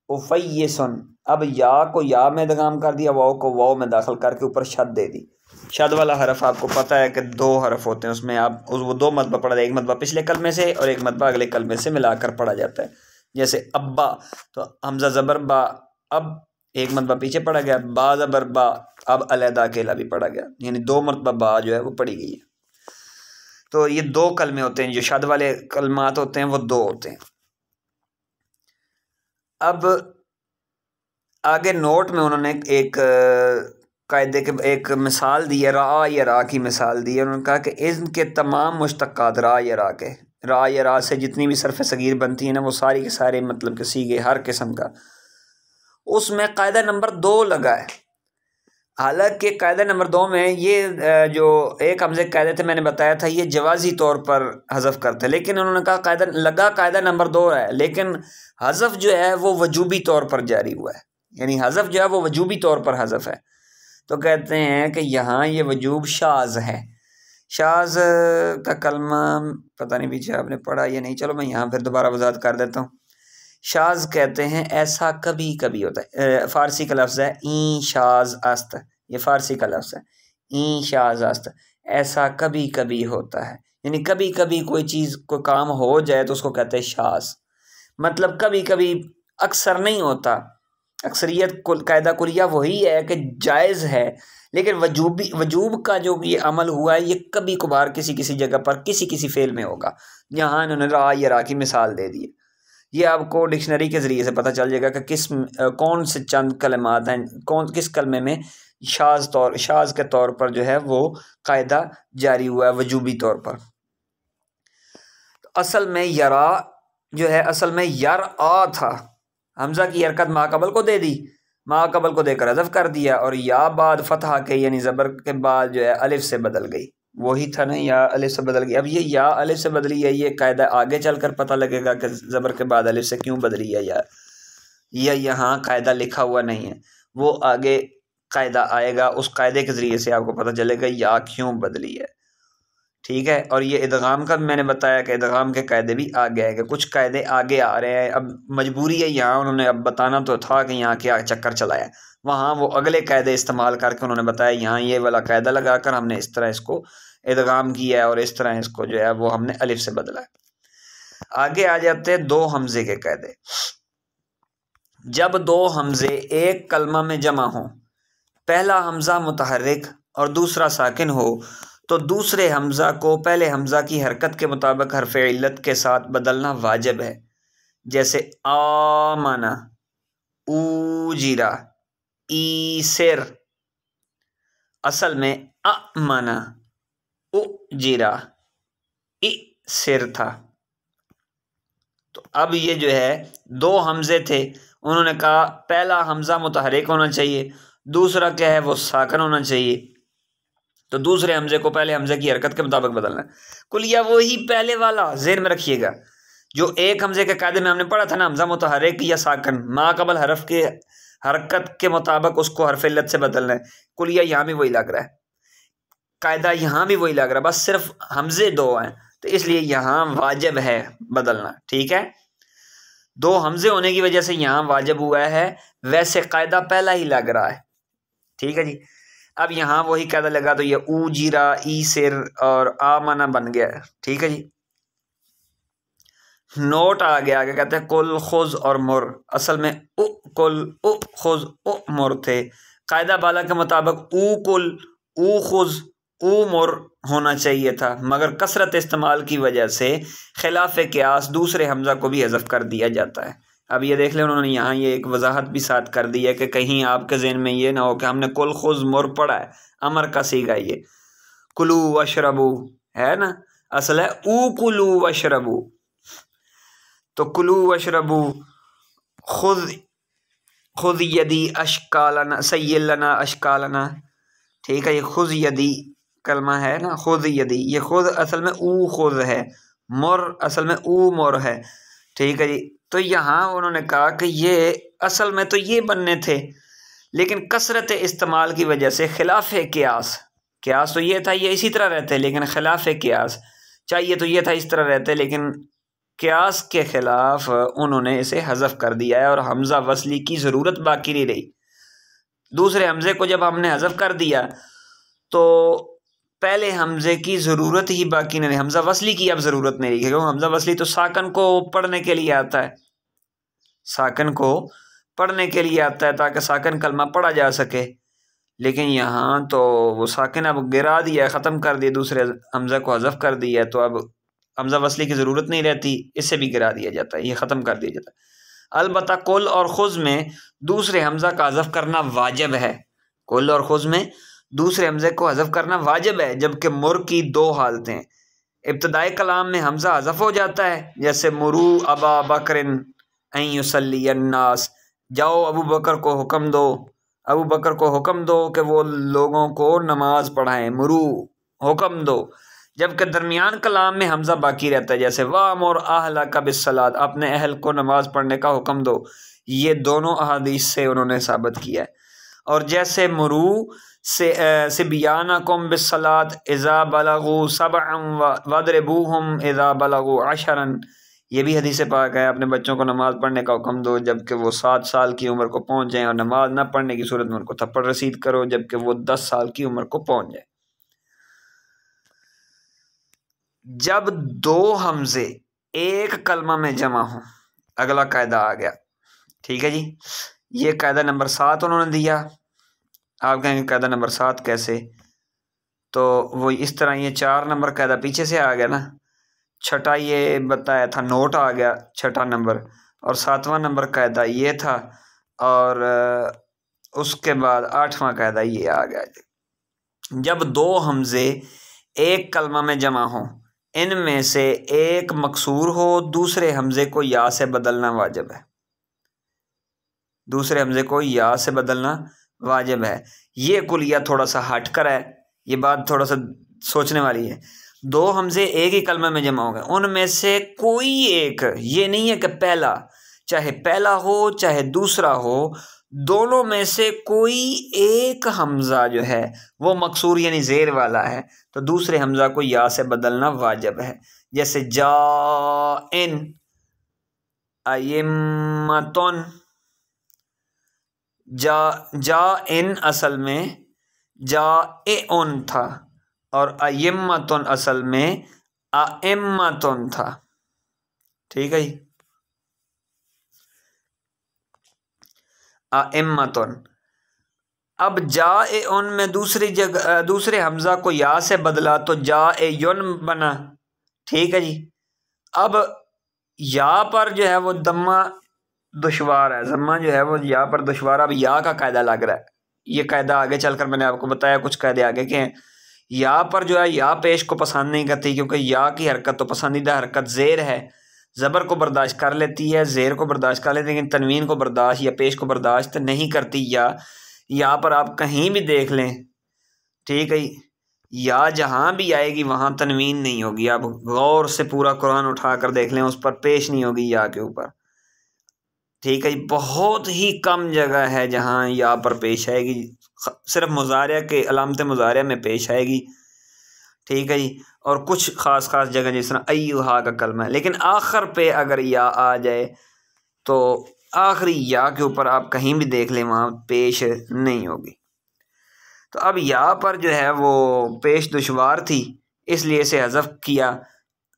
उफ़य्यिसुन। अब या को या में इदगाम कर दिया, वाव को वाव में दाखिल करके ऊपर शद दे दी। शद वाला हरफ आपको पता है कि 2 हरफ होते हैं, उसमें आप वो 2 मरतबा पढ़ा जाए, एक मरतबा पिछले कलमे से और एक मरतबा अगले कलमे से मिलाकर पढ़ा जाता है। जैसे अब्बा, तो हमज़ा ज़बर बा, अब एक मरतबा पीछे पढ़ा गया, बा ज़बर बा, अब अलहदा अकेला भी पढ़ा गया, यानी 2 मरतबा बा जो है वो पढ़ी गई है। तो ये 2 कलमे होते हैं, जो शद वाले कलमात होते हैं वो 2 होते हैं। अब आगे नोट में उन्होंने एक कायदे के एक मिसाल दी है, रा या रा की मिसाल दी है। उन्होंने कहा कि इनके तमाम मुश्तक़ात रा या रा से जितनी भी सरफ़ सगीर बनती है ना, वो सारी के सारे मतलब के सीगे हर किस्म का, उसमें कायदा नंबर 2 लगा है। हालांकि कायदा नंबर 2 में ये जो एक हमज़े कायदे थे मैंने बताया था, ये जवाज़ी तौर पर हज़फ करते, लेकिन उन्होंने कहा कायदा नंबर 2 है, लेकिन हज़फ जो है वो वजूबी तौर पर जारी हुआ है, यानी हज़फ जो है वो वजूबी तौर पर हज़फ है। तो कहते हैं कि यहाँ ये वजूब शाज़ है। शाज़ का कलमा पता नहीं पीछे आपने पढ़ा या नहीं, चलो मैं यहाँ फिर दोबारा वज़ाहत कर देता हूँ। शाज़ कहते हैं ऐसा कभी कभी होता है, फ़ारसी का लफ्ज़ है ई शाज़ अस्त, ये फ़ारसी का लफ्ज़ है ई शाज़ अस्त, ऐसा कभी कभी होता है, यानी कभी कभी कोई चीज़ को काम हो जाए तो उसको कहते हैं शाज़। मतलब कभी कभी, अक्सर नहीं होता। अक्सरियत कायदा कुलिया वही है कि जायज़ है, लेकिन वजूब का जो ये अमल हुआ है ये कभी कभार किसी किसी जगह पर किसी किसी फ़ेल में होगा। यहाँ इन्होंने रा या रा की मिसाल दे दी है। ये आपको डिक्शनरी के ज़रिए से पता चल जाएगा कि कौन से चंद कलमात हैं, किस कलमे में शाज़ के तौर पर जो है वो कायदा जारी हुआ है वजूबी तौर पर। असल में यरा जो है, असल में यरआ था, हमज़ा की हरकत माक़बल को दे दी, माक़बल को देकर हज़फ कर दिया, और या बाद फ़तहा के यानी ज़बर के बाद जो है अलिफ से बदल गई, वही था ना, या अलिफ से बदल गई। अब ये या अलिफ से बदली है, ये कायदा आगे चलकर पता लगेगा कि ज़बर के बाद अलिफ से क्यों बदली है, या यहाँ कायदा लिखा हुआ नहीं है, वो आगे कायदा आएगा, उस कायदे के ज़रिए से आपको पता चलेगा या क्यों बदली है। ठीक है, और ये इदगाम का भी मैंने बताया कि इदगाम के कायदे भी आगे आएंगे, कुछ कायदे आगे आ रहे हैं, अब मजबूरी है यहाँ, उन्होंने अब बताना तो था कि यहाँ क्या चक्कर चलाया, वहाँ वो अगले कायदे इस्तेमाल करके उन्होंने बताया यहाँ ये वाला कायदा लगाकर हमने इस तरह इसको इदगाम किया है और इस तरह इसको जो है वो हमने अलिफ से बदला है। आगे आ जाते हैं दो हमजे के कायदे। जब दो हमजे एक कलमा में जमा हो, पहला हमजा मुतहर्रिक और दूसरा साकिन हो, तो दूसरे हमजा को पहले हमजा की हरकत के मुताबिक हरफ इल्लत के साथ बदलना वाजिब है। जैसे आमना, ऊजिरा, ईसिर, असल में अमना, उजिरा, इसिर था। तो अब ये जो है दो हमजे थे, उन्होंने कहा पहला हमजा मुतहर्रिक होना चाहिए, दूसरा क्या है वो साकिन होना चाहिए। तो दूसरे हमजे को पहले हमजे की हरकत के मुताबिक बदलना है। कुलिया वही पहले वाला ज़हन में रखिएगा जो एक हमजे के कायदे में हमने पढ़ा था ना, हमजा मुतहर्रिक या साकिन मा कबल हरफ के हरकत के मुताबिक उसको हरफ इल्लत से बदलना है। कुलिया यहाँ भी वही लग रहा है, कायदा यहाँ भी वही लग रहा है, बस सिर्फ हमजे दो हैं तो इसलिए यहाँ वाजिब है बदलना। ठीक है, दो हमजे होने की वजह से यहाँ वाजिब हुआ है, वैसे कायदा पहला ही लग रहा है। ठीक है जी, अब यहाँ वही कायदा लगा तो ये ऊजिरा, ई सिर और आमना बन गया। ठीक है जी, नोट आ गया, आगे कहते हैं कुल खुज और मुर, असल में उ कुल उ खुज उ मुर थे। कायदा बाला के मुताबिक ऊ कुल ऊ खुज ऊ मुर होना चाहिए था, मगर कसरत इस्तेमाल की वजह से खिलाफ क़ियास दूसरे हमजा को भी हज़फ कर दिया जाता है। अब ये देख लें, उन्होंने यहाँ ये एक वजाहत भी साथ कर दी है कि कहीं आपके ज़हन में ये ना हो कि हमने कुल खुज मुर पढ़ा है, अमर का सीगा ये कुलू वशरबू है ना, असल है ऊ कुलू वशरबू। तो कुलू वशरबू, खुद खुद यदी अशकालना सय्यलना अशकालना। ठीक है, ये खुद यदी कलमा है ना, खुद यदी, ये खुद असल में ऊ खुद है, मुर असल में ऊ मुर है। ठीक है जी, तो यहाँ उन्होंने कहा कि ये असल में तो ये बनने थे, लेकिन कसरत इस्तेमाल की वजह से खिलाफ क़ियास, क़ियास तो ये था ये इसी तरह रहते, लेकिन खिलाफ क़ियास चाहिए तो ये था इस तरह रहते, लेकिन क़ियास के ख़िलाफ़ उन्होंने इसे हज़फ कर दिया है और हमज़ा वसली की ज़रूरत बाकी नहीं रही। दूसरे हमज़े को जब हमने हज़फ कर दिया तो पहले हमज़े की ज़रूरत ही बाकी नहीं रही, हमज़ा वसली की अब ज़रूरत नहीं रही, क्योंकि हमज़ा वसली तो साकन को पढ़ने के लिए आता है, साकन को पढ़ने के लिए आता है ताकि साकन कलमा पढ़ा जा सके। लेकिन यहाँ तो वो साकिन अब गिरा दिया, ख़त्म कर दिया, दूसरे हमज़ा को हज़फ कर दिया, तो अब हमज़ा वसली की ज़रूरत नहीं रहती, इससे भी गिरा दिया जाता है, ये ख़त्म कर दिया जाता है। अलबत्ता कुल और खुज़ में दूसरे हमज़ा का हज़फ करना वाजिब है, कुल और खुज़ में दूसरे हमज़े को हज़फ करना वाजिब है, जबकि मुर की दो हालतें, इब्तदाई कलाम में हमज़ा हज़फ हो जाता है, जैसे मुरू अबा बकरिन अन युसल्ली अन्नास, जाओ अबू बकर को हुक्म दो, अबू बकर को हुक्म दो कि वो लोगों को नमाज पढ़ाएं, मुरू हुक्म दो। जबकि दरमियान कलाम में हमज़ा बाकी रहता है, जैसे वामुर अहलका बिस्सलात, अपने अहल को नमाज पढ़ने का हुक्म दो। ये दोनों अहादीस से उन्होंने साबित किया है। और जैसे मुरू से सिबियानकुम बिस्सलात इज़ा बलगू सबअन वदरिबूहुम इज़ा बलगू अशरन, ये भी हदीस पाक है, अपने बच्चों को नमाज पढ़ने का हुक्म दो जबकि वो 7 साल की उम्र को पहुँच जाएँ, और नमाज ना पढ़ने की सूरत में उनको थप्पड़ रसीद करो जबकि वो 10 साल की उम्र को पहुँच जाए। जब दो हमज़े एक कलमा में जमा हो, अगला कायदा आ गया। ठीक है जी, ये कायदा नंबर 7 उन्होंने दिया। आप कहेंगे कायदा नंबर 7 कैसे, तो वो इस तरह, ये 4 नंबर कायदा पीछे से आ गया ना, छठा ये बताया था, नोट आ गया छठा नंबर, और 7वां नंबर कायदा ये था, और उसके बाद 8वां कायदा ये आ गया। जब दो हमज़े एक कलमा में जमा हो, इनमें से एक मकसूर हो, दूसरे हमज़े को या से बदलना वाजिब है, दूसरे हमज़े को या से बदलना वाजिब है। ये कुलिया थोड़ा सा हट कर है, ये बात थोड़ा सा सोचने वाली है। दो हमज़े एक ही कलमे में जमा हो गए, उनमें से कोई एक, ये नहीं है कि पहला, चाहे पहला हो चाहे दूसरा हो, दोनों में से कोई एक हमज़ा जो है वो मकसूर यानी ज़ेर वाला है, तो दूसरे हमज़ा को या से बदलना वाजिब है। जैसे जाइन अय्यमतुन, जा इन असल में जा ए उन था और अय्यम्मतुन असल में अइम्मतुन था। ठीक है जी, अइम्मतुन। अब जा ए उन में दूसरी जगह दूसरे हमजा को या से बदला तो जा ए युन बना। ठीक है जी। अब या पर जो है वो दम्मा दुश्वार है, जम्मा जो है वो या पर दुश्वार। अब या का कायदा लग रहा है, ये कायदा आगे चलकर मैंने आपको बताया, कुछ कायदे आगे के हैं। या पर जो है या पेश को पसंद नहीं करती, क्योंकि या की हरकत तो पसंदीदा हरकत ज़ेर है, ज़बर को बर्दाश्त कर लेती है, ज़ेर को बर्दाश्त कर लेती है, लेकिन तनवीन को बर्दाश्त या पेश को बर्दाश्त नहीं करती। या पर आप कहीं भी देख लें, ठीक है, या जहाँ भी आएगी वहाँ तनवीन नहीं होगी। आप गौर से पूरा कुरान उठा कर देख लें, उस पर पेश नहीं होगी या के ऊपर। ठीक है, बहुत ही कम जगह है जहाँ या पर पेश आएगी, सिर्फ मुजारिया के अलामत मुजारिया में पेश आएगी। ठीक है जी, और कुछ ख़ास ख़ास जगह जिस तरह अय्युहा का कलमा है, लेकिन आखिर पे अगर या आ जाए तो आखिरी या के ऊपर आप कहीं भी देख लें वहाँ पेश नहीं होगी। तो अब या पर जो है वो पेश दुश्वार थी, इसलिए इसे हज़फ किया।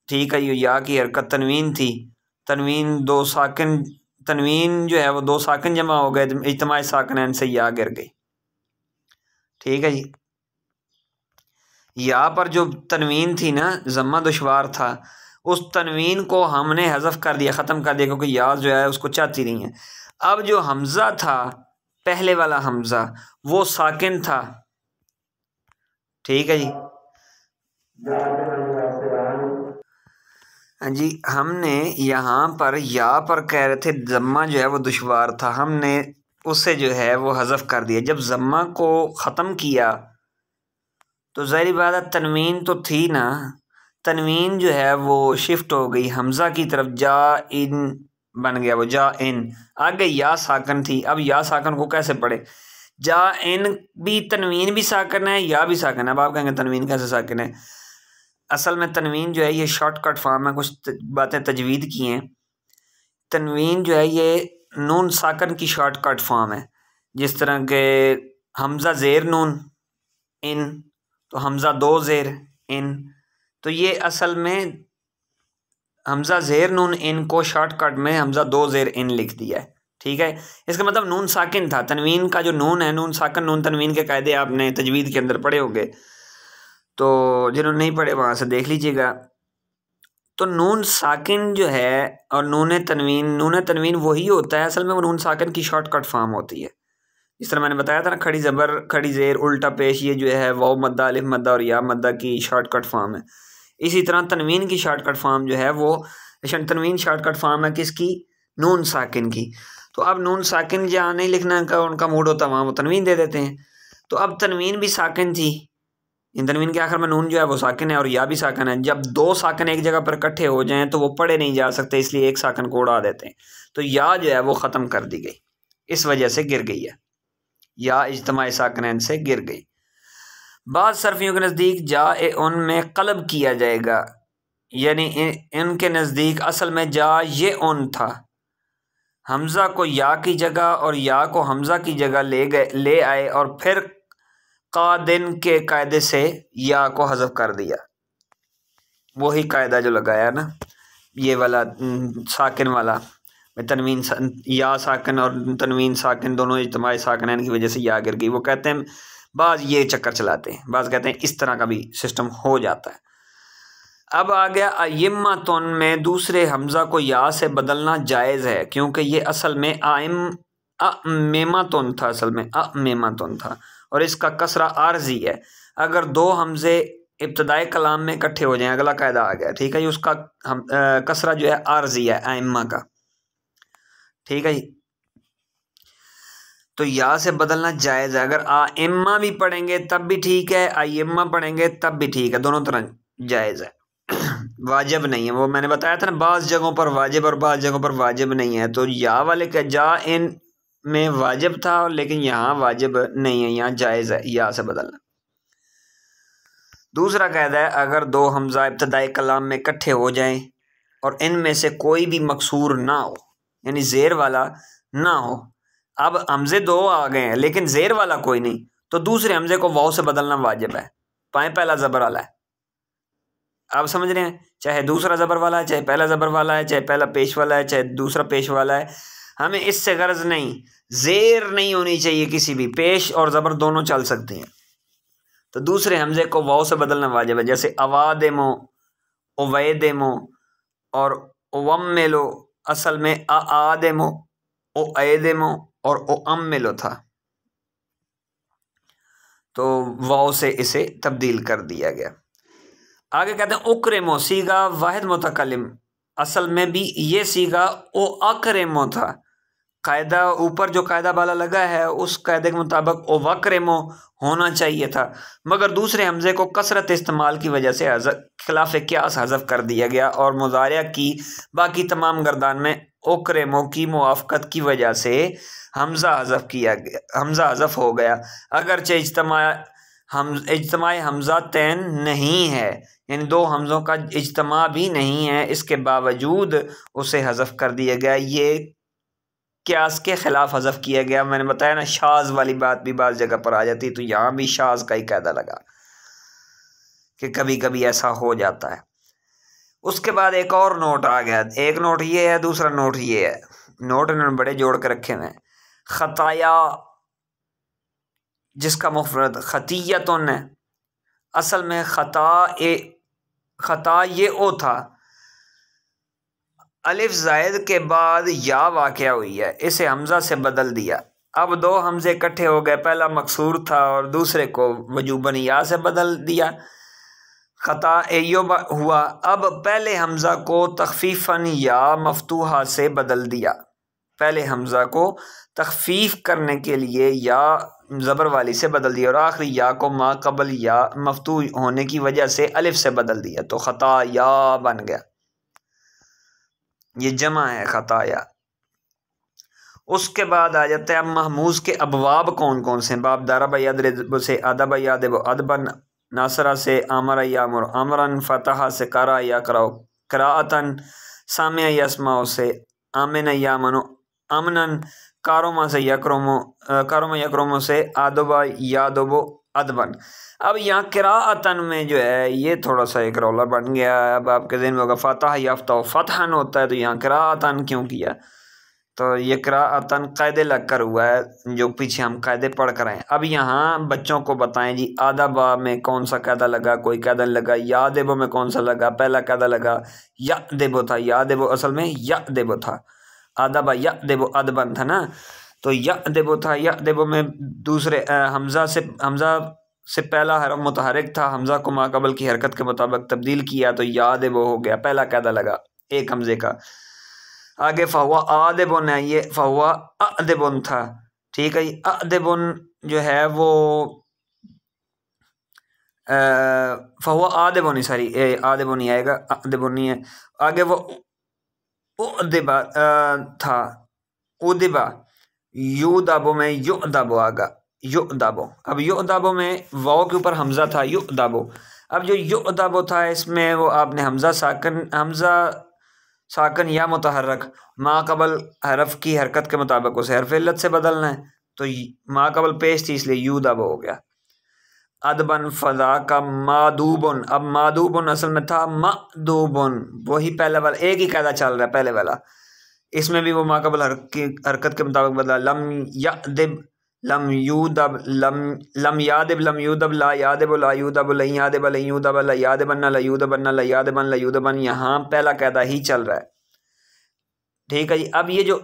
ठीक है, ये या की हरकत तनवीन थी, तनवीन जो है वो दो साकिन जमा हो गए, इज्तिमाई साकिनैन से या गिर गई। ठीक है जी, या पर जो तनवीन थी ना, जम्मा दुश्वार था, उस तनवीन को हमने हज़फ कर दिया, ख़त्म कर दिया, क्योंकि या जो है उसको चाहती नहीं है। अब जो हमज़ा था, पहले वाला हमज़ा, वो साकिन था। ठीक है जी, हाँ जी, हमने यहाँ पर या पर कह रहे थे जम्मा जो है वो दुश्वार था, हमने उससे जो है वो हज़फ कर दिया। जब जम्मा को ख़त्म किया तो ज़ाहिर बात है तनवीन तो थी ना, तनवीन जो है वो शिफ्ट हो गई हमज़ा की तरफ, जा इन बन गया वो जा इन। आगे या साकन थी, अब या साकन को कैसे पढ़े? जा इन भी तनवीन भी साकन है, या भी साकन है। अब आप कहेंगे तनवीन कैसे साकन है? असल में तनवीन जो है ये शॉर्टकट फॉर्म है, कुछ बातें तजवीद की हैं। तनवीन जो है ये नून साकन की शॉर्टकट फॉर्म है। जिस तरह के हमज़ा ज़ेर नून इन, तो हमज़ा दो ज़ेर इन, तो ये असल में हमज़ा ज़ेर नून इन को शॉर्टकट में हमज़ा दो ज़ेर इन लिख दिया है। ठीक है, इसका मतलब नून साकिन था। तनवीन का जो नून है, नून साकिन नून तनवीन के कायदे आपने तजवीद के अंदर पढ़े होंगे, तो जिन्होंने नहीं पढ़े वहाँ से देख लीजिएगा। तो नून साकिन जो है और नून तनवीन वही होता है, असल में वो नून साकिन की शॉर्टकट फॉर्म होती है। इस तरह मैंने बताया था ना, खड़ी ज़बर खड़ी ज़ेर उल्टा पेश, ये जो है वाव मद्दा अलिफ मद्दा और या मद्दा की शॉर्टकट फॉर्म है। इसी तरह तनवीन की शॉर्टकट फॉर्म जो है वो तनवीन शॉर्टकट फॉर्म है किसकी? नून साकिन की। तो अब नून साकिन जहाँ नहीं लिखना का उनका मूड होता वहाँ वो तनवीन दे देते हैं। तो अब तनवीन भी साकिन थी, इन तनवीन के आखिर में नून जो है वो साकिन है और या भी साकिन है। जब दो साकिन एक जगह पर इकट्ठे हो जाएं तो वो पढ़े नहीं जा सकते, इसलिए एक साकिन को उड़ा देते हैं। तो या जो है वो ख़त्म कर दी गई, इस वजह से गिर गई है, या इज्तिमाई साकिनैन से गिर गई। बाद सरफियों के नज़दीक जा ए उन में कलब किया जाएगा, यानी इनके नज़दीक असल में जा ये उन था, हमज़ा को या की जगह और या को हमज़ा की जगह ले आए और फिर कादिन के कायदे से या को हज़फ कर दिया। वही कायदा जो लगाया ना, ये वाला साकिन वाला, तनवीन या साकिन और तनवीन साकिन दोनों इज्तिमाई साकिनैन की वजह से या गिर गई। वो कहते हैं बाज़ ये चक्कर चलाते हैं, बाज़ कहते हैं इस तरह का भी सिस्टम हो जाता है। अब आ गया अय्यम्मतुन में दूसरे हमज़ा को या से बदलना जायज़ है, क्योंकि ये असल में अमेमतुन था, असल में अमेमतुन था और इसका कसरा आर्जी है। अगर दो हमज़े इब्तदाई कलाम में इकट्ठे हो जाएं, अगला कायदा आ गया। ठीक है, ये उसका कसरा जो है आर्जी है आइम्मा का। ठीक है जी, तो या से बदलना जायज़ है। अगर आइम्मा भी पढ़ेंगे तब भी ठीक है, अय्यम्मा पढ़ेंगे तब भी ठीक है, दोनों तरह जायज़ है। वाजिब नहीं है, वो मैंने बताया था ना, बाज़ जगहों पर वाजिब और बाज़ जगहों पर वाजिब नहीं है। तो या वाले का जा इन में वाजिब था, लेकिन यहाँ वाजिब नहीं है, यहाँ जायज़ है या से बदलना। दूसरा कायदा है, अगर दो हमज़ा इब्तदाई कलाम में इकट्ठे हो जाएं और इनमें से कोई भी मकसूर ना हो, यानी ज़ेर वाला ना हो। अब हमजे दो आ गए हैं लेकिन जेर वाला कोई नहीं, तो दूसरे हमजे को वाव से बदलना वाजिब है, पाए पहला ज़बर वाला है। आप समझ रहे हैं, चाहे दूसरा ज़बर वाला है, चाहे पहला ज़बर वाला है, चाहे पहला पेश वाला है, चाहे दूसरा पेश वाला है, हमें इससे गर्ज नहीं, जेर नहीं होनी चाहिए किसी भी, पेश और ज़बर दोनों चल सकते हैं। तो दूसरे हमजे को वाव से बदलना वाजिब है, जैसे अवादेमो, ओवैदेमो और ओवम्मेलो, असल में आदेमो, ओ ऐदेमो और ओ अम्मेलो था, तो वाव से इसे तब्दील कर दिया गया। आगे कहते हैं उक्रेमो, सीगा वाहिद मुतकल्लिम, असल में भी ये सीगा ओ अक्रेमो था, कायदा ऊपर जो कायदा वाला लगा है उस कायदे के मुताबिक ओ वक्रेमो होना चाहिए था, मगर दूसरे हमजे को कसरत इस्तेमाल की वजह से खिलाफ क़ियास हज़फ कर दिया गया और मुज़ारिया की बाकी तमाम गर्दान में ओक्रेमो की मुआफ़क़त की वजह से हमज़ा हज़फ किया गया, हमज़ा हज़फ हो गया, अगरचे इज्तमाई हमज़ा तैन नहीं है, यानी दो हमज़ों का इज्तमा भी नहीं है, इसके बावजूद उसे हज़फ कर दिया गया। ये क़ियास के ख़िलाफ़ हज़फ किया गया। मैंने बताया ना, शाज़ वाली बात भी बाज़ जगह पर आ जाती है, तो यहाँ भी शाज़ का ही कायदा लगा कि कभी कभी ऐसा हो जाता है। उसके बाद एक और नोट आ गया, एक नोट ये है, दूसरा नोट ये है, नोट इन्होंने बड़े जोड़ के रखे हुए हैं। ख़ताया, जिसका मुफ़रद ख़तियतुन है, असल में ख़ता ये ओ था, अलिफ ज़ायद के बाद या वाक़या हुई है, इसे हमज़ा से बदल दिया। अब दो हमज़े इकट्ठे हो गए, पहला मकसूर था और दूसरे को वजूबन या से बदल दिया, ख़ता एयो हुआ। अब पहले हमज़ा को तख़फ़ीफ़न या मफ़तूहा से बदल दिया, पहले हमज़ा को तख़फ़ीफ़ करने के लिए या ज़बर वाली से बदल दिया और आखिरी या को मा कबल या मफ़तू होने की वजह से अलिफ से बदल दिया, तो ख़ता या बन गया, ये जमा है ख़ताया। उसके बाद आ जाते हैं अब महमूज़ के अबवाब कौन कौन से हैं। बाब दरब यदरिब से अदब यादिब, अदबन, नासरा से आमर यामुर, अमरन, फतहा से करा यक़राउ, क़राअतन, सामिअ यस्माउ से आमिन यामनु, अमनन, कारोमा से यकरमो, कारोमा यकरमो से आदबा यादबो अदबन। अब यहाँ क़िराअतन में जो है ये थोड़ा सा एक रौला बन गया है। अब आपके ज़हन में होगा फ़तह याफ्ता फ़तहन होता है, तो यहाँ क़िराअतन क्यों किया, तो ये क़िराअतन कायदे लग कर हुआ है, जो पीछे हम कायदे पढ़ कर आए। अब यहाँ बच्चों को बताएं जी, आदबा में कौन सा कायदा लगा, कोई कायदा लगा, यादेबो में कौन सा लगा, पहला कायदा लगा या देबो था, यादेबो असल में या देबो था, आदबा या देबो अदबन था ना, तो या देबो था, या देबो में दूसरे हमज़ा से पहला हरफ मुतहरिक था, हमज़ा को माकबल की हरकत के मुताबिक तब्दील किया, तो या देबो हो गया, पहला कायदा लगा एक हमज़े का। आगे फ़हुआ आदेबुन है, ये फ़हुआ अदेबुन था, ठीक है। अदेबुन जो है वो फ़हुआ आदेबुन ही, सॉरी आदेबुन ही आएगा, अदेबुन नहीं है। आगे वो उदिबा था, उदिबा, युदाबो में युदाबो आगा, युदाबो। अब युदाबो में वाव के ऊपर हमज़ा था, युदाबो। अब जो युदाबो था इसमें वो आपने हमज़ा साकन या मुतहर्रक माकबल हरफ की हरकत के मुताबिक उसे हरफ इल्लत से बदलना है, तो माकबल पेश थी इसलिए युदाब हो गया। अदबन फ़ज़ा का मादूबन, अब मादूबन असल में था मदूबन, वही पहले वाला, एक ही कायदा चल रहा है पहले वाला, इसमें भी वो माकबल हरकत के मुताबिक बदला। लम यादिब लम यूदब, लम यादिब लम यूदब, ला यादिब ला यूदब, ला यादिब ला यूदब, ला यादिबन ला यूदबन, ला यादिबन ला यूदबन, यहाँ पहला कायदा ही चल रहा है, ठीक है जी। अब ये जो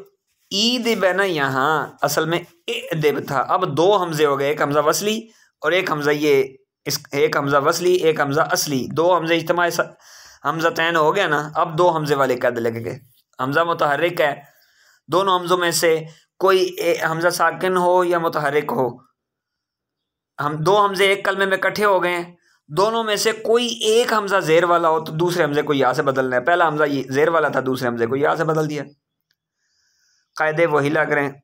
ईदिब है ना, यहाँ असल में इदिब था। अब दो हमज़े हो गए, एक हमज़ा वसली और एक हमज़ा ये, एक हमज़ा वसली एक हमज़ा असली, दो हमज़े इज्तिमाई हमज़ा तैन हो गया ना। अब दो हमज़े वाले कायदे लगे गए, हमज़ा मुतहर्रिक है, दोनों हमज़ों में से कोई हमज़ा साकिन हो या मुतहर्रिक हो, हम दो हमज़े एक कलमे में इकट्ठे हो गए हैं, दोनों में से कोई एक हमज़ा ज़ेर वाला हो तो दूसरे हमज़े को या से बदलना है। पहला हमज़ा ये ज़ेर वाला था, दूसरे हमज़े को या से बदल दिया, कायदे वही लग रहे हैं।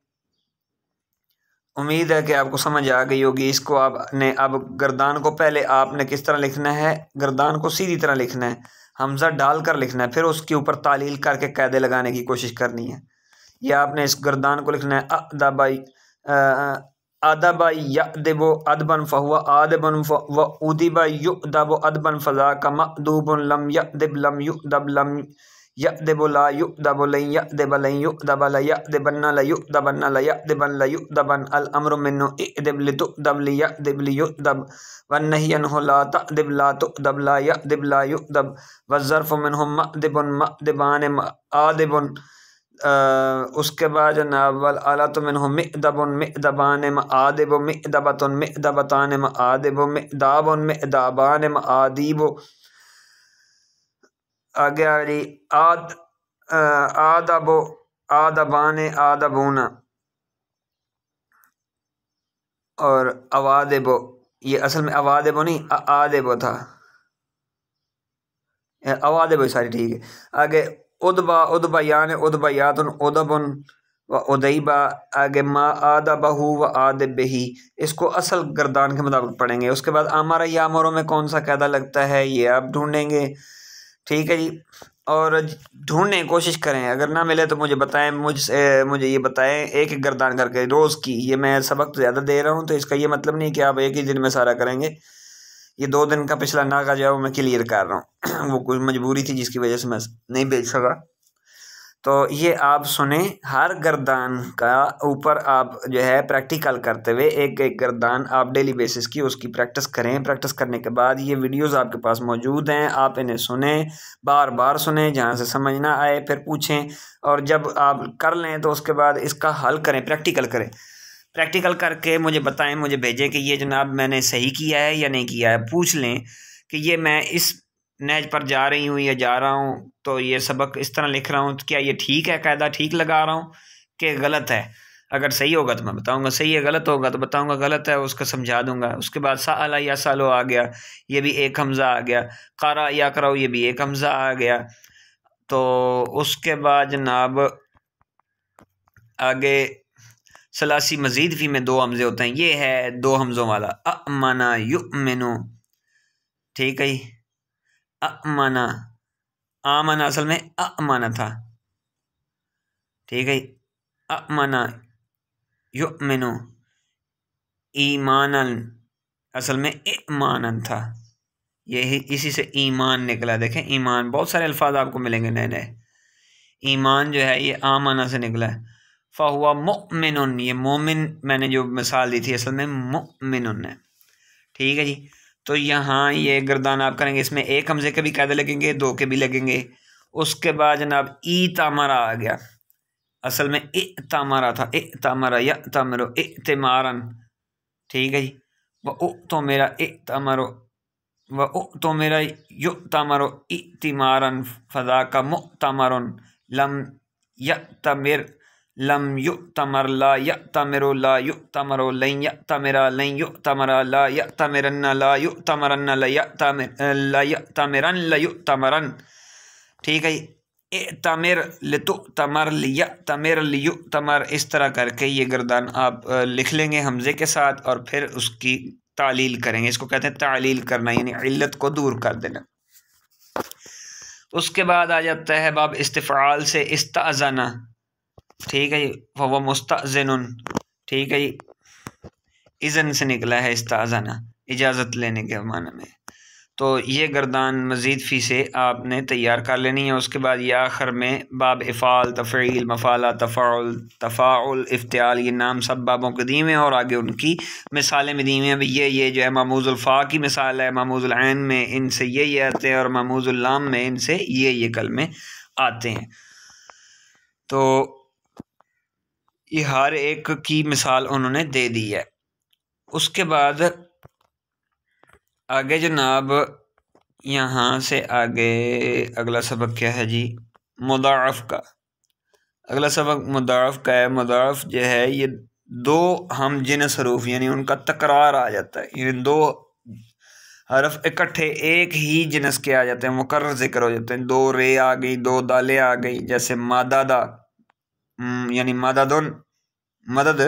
उम्मीद है कि आपको समझ आ गई होगी। इसको आपने अब गर्दान को पहले आपने किस तरह लिखना है, गर्दान को सीधी तरह लिखना है, हमज़ा डाल कर लिखना है, फिर उसके ऊपर तालील करके कायदे लगाने की कोशिश करनी है। ये आपने इस गर्दान को लिखना है अदबाई अदबा यदबो अदबन फहुवा आदबन व उदिबा युदबो अदबन फज़ाका मअदूबुन लम यदब लम युदब लम यदब ला युदब लन यदब लन युदब ला यदबन ला युदबन ला यदबन ला युदबन अल अम्रु मिन्नु इदब लितुदब लियदब लियुदब वन्नही अन्हु ला तदब ला तुदब ला यदब ला युदब वज़्ज़र्फु मिन्हु मअदबुन मअदबान आदबुन। उसके बाद जनाब वल आलत मिन्हु मिदबुन मिदबान मआदिब मिदबतुन मिदबतान मआदिब मिदाबुन मिदाबान मआदिब। आगे आ रही आदबो आदबान आदबूना और अवादिबो, ये असल में अवादिबो नहीं आदिबो था, अवादिबो सारी ठीक है। आगे उदबा उदबा यान उदबा यातुन उदबुन व उदैबा। आगे मा आदबहु व आदबही, इसको असल गर्दान के मुताबिक पढ़ेंगे। उसके बाद अमरा यामरो में कौन सा कायदा लगता है ये आप ढूंढेंगे, ठीक है जी। और ढूंढने की कोशिश करें, अगर ना मिले तो मुझे बताएं, मुझे ये बताएं एक एक गर्दान करके रोज़ की। ये मैं सबक ज़्यादा दे रहा हूँ तो इसका ये मतलब नहीं कि आप एक ही दिन में सारा करेंगे। ये 2 दिन का पिछला ना का जवाब मैं क्लियर कर रहा हूँ वो कोई मजबूरी थी जिसकी वजह से मैं नहीं भेज सका। तो ये आप सुने, हर गर्दान का ऊपर आप जो है प्रैक्टिकल करते हुए एक एक गर्दान आप डेली बेसिस की उसकी प्रैक्टिस करें। प्रैक्टिस करने के बाद ये वीडियोस आपके पास मौजूद हैं, आप इन्हें सुने, बार बार सुने, जहाँ से समझ ना आए फिर पूछें। और जब आप कर लें तो उसके बाद इसका हल करें, प्रैक्टिकल करें। प्रैक्टिकल करके मुझे बताएं, मुझे भेजें कि ये जनाब मैंने सही किया है या नहीं किया है। पूछ लें कि ये मैं इस नहज पर जा रही हूँ या जा रहा हूँ तो ये सबक इस तरह लिख रहा हूँ तो क्या ये ठीक है, कायदा ठीक लगा रहा हूँ कि गलत है। अगर सही होगा तो मैं बताऊँगा सही है, गलत होगा तो बताऊँगा गलत है, उसका समझा दूँगा। उसके बाद साला या सालो आ गया, ये भी एक हमज़ा आ गया। क़रा या क़राओ, ये भी एक हमज़ा आ गया। तो उसके बाद जनाब आगे सलासी मजीद फी में 2 हमज़े होते हैं, ये है 2 हमज़ों वाला अमना युमिनु, ठीक है जी। अमना आमना असल में अमना था, ठीक है। अमना युमिनु ईमानन असल में ईमानन था, यही इसी से ईमान निकला। देखें ईमान, बहुत सारे अल्फाज आपको मिलेंगे नए नए। ईमान जो है ये आमना से निकला है। फ़हुआ मुमिनुन, ये मोमिन मैंने जो मिसाल दी थी असल में मुमिनुन है, ठीक है जी। तो यहाँ ये गर्दान आप करेंगे, इसमें एक हमज़े के भी कायदे लगेंगे, 2 के भी लगेंगे। उसके बाद जनाब ई तामरा आ गया, असल में ए तामरा था, ए तामरा या तामरो ए तिमारन, ठीक है जी। व ओ तो मेरा ए तामरो व ओ तो मेरा यु तामरो ई तिमारन फ़ज़ा का मु तामरन लम या तमिर लम यु तमर ला या तमिरो ला यु तमरो लन या तमिरा लन यु तमरा ला या तमिरन ला यु तमरन ला या तमिरन ला यु तमरन, ठीक है। ए तमिर लितु तमर लिया तमिर लियु तमर, इस तरह करके ये गर्दान आप लिख लेंगे हमज़े के साथ और फिर उसकी तालील करेंगे। इसको कहते हैं तालील करना, यानी इल्लत को दूर कर देना। उसके बाद आ जाता है बाब इस्तिफ़ाल से इस्ताज़ना, ठीक है। वह मुस्तअज़िनुन, ठीक है। इज़न से निकला है इस्ताज़ना, इजाज़त लेने के माने में। तो ये गर्दान मज़ीद फ़ी से आपने तैयार कर लेनी है। उसके बाद ये आखिर में बाब इफ़ाल तफ़ईल मफ़ाला तफ़ाउल तफ़ाउल इफ़्तियाल, ये नाम सब बाबों के दीन में और आगे उनकी मिसालें भी दी हैं। अब ये जो है मामूज़ुल फ़ा की मिसाल है, मामूज़ुल ऐन में इनसे ये आते हैं और मामूज़ुल लाम में इनसे ये कलमे आते हैं। तो ये हर एक की मिसाल उन्होंने दे दी है। उसके बाद आगे जनाब यहाँ से आगे अगला सबक क्या है जी, मुदाफ़ का। अगला सबक मुदाफ़ का है। मुदाफ़ जो है ये 2 हम जिन्स हरूफ यानी उनका तकरार आ जाता है, यानी 2 हरफ इकट्ठे एक ही जिन्स के आ जाते हैं, मुकर्रर ज़िक्र हो जाते हैं। 2 रे आ गई, 2 दालें आ गई, जैसे मादादा यानी मददुन, मदद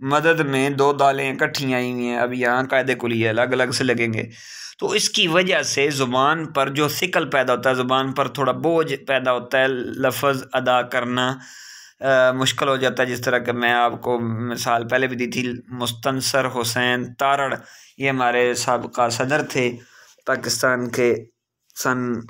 मदद में 2 दालें इकट्ठी आई हुई हैं। अब यहाँ कायदे कुली अलग अलग से लगेंगे, तो इसकी वजह से ज़ुबान पर जो सिकल पैदा होता है, ज़ुबान पर थोड़ा बोझ पैदा होता है लफ्ज़ अदा करना, मुश्किल हो जाता है। जिस तरह कि मैं आपको मिसाल पहले भी दी थी, मुस्तनसर हुसैन तारड़, ये हमारे साबका सदर थे पाकिस्तान के, सन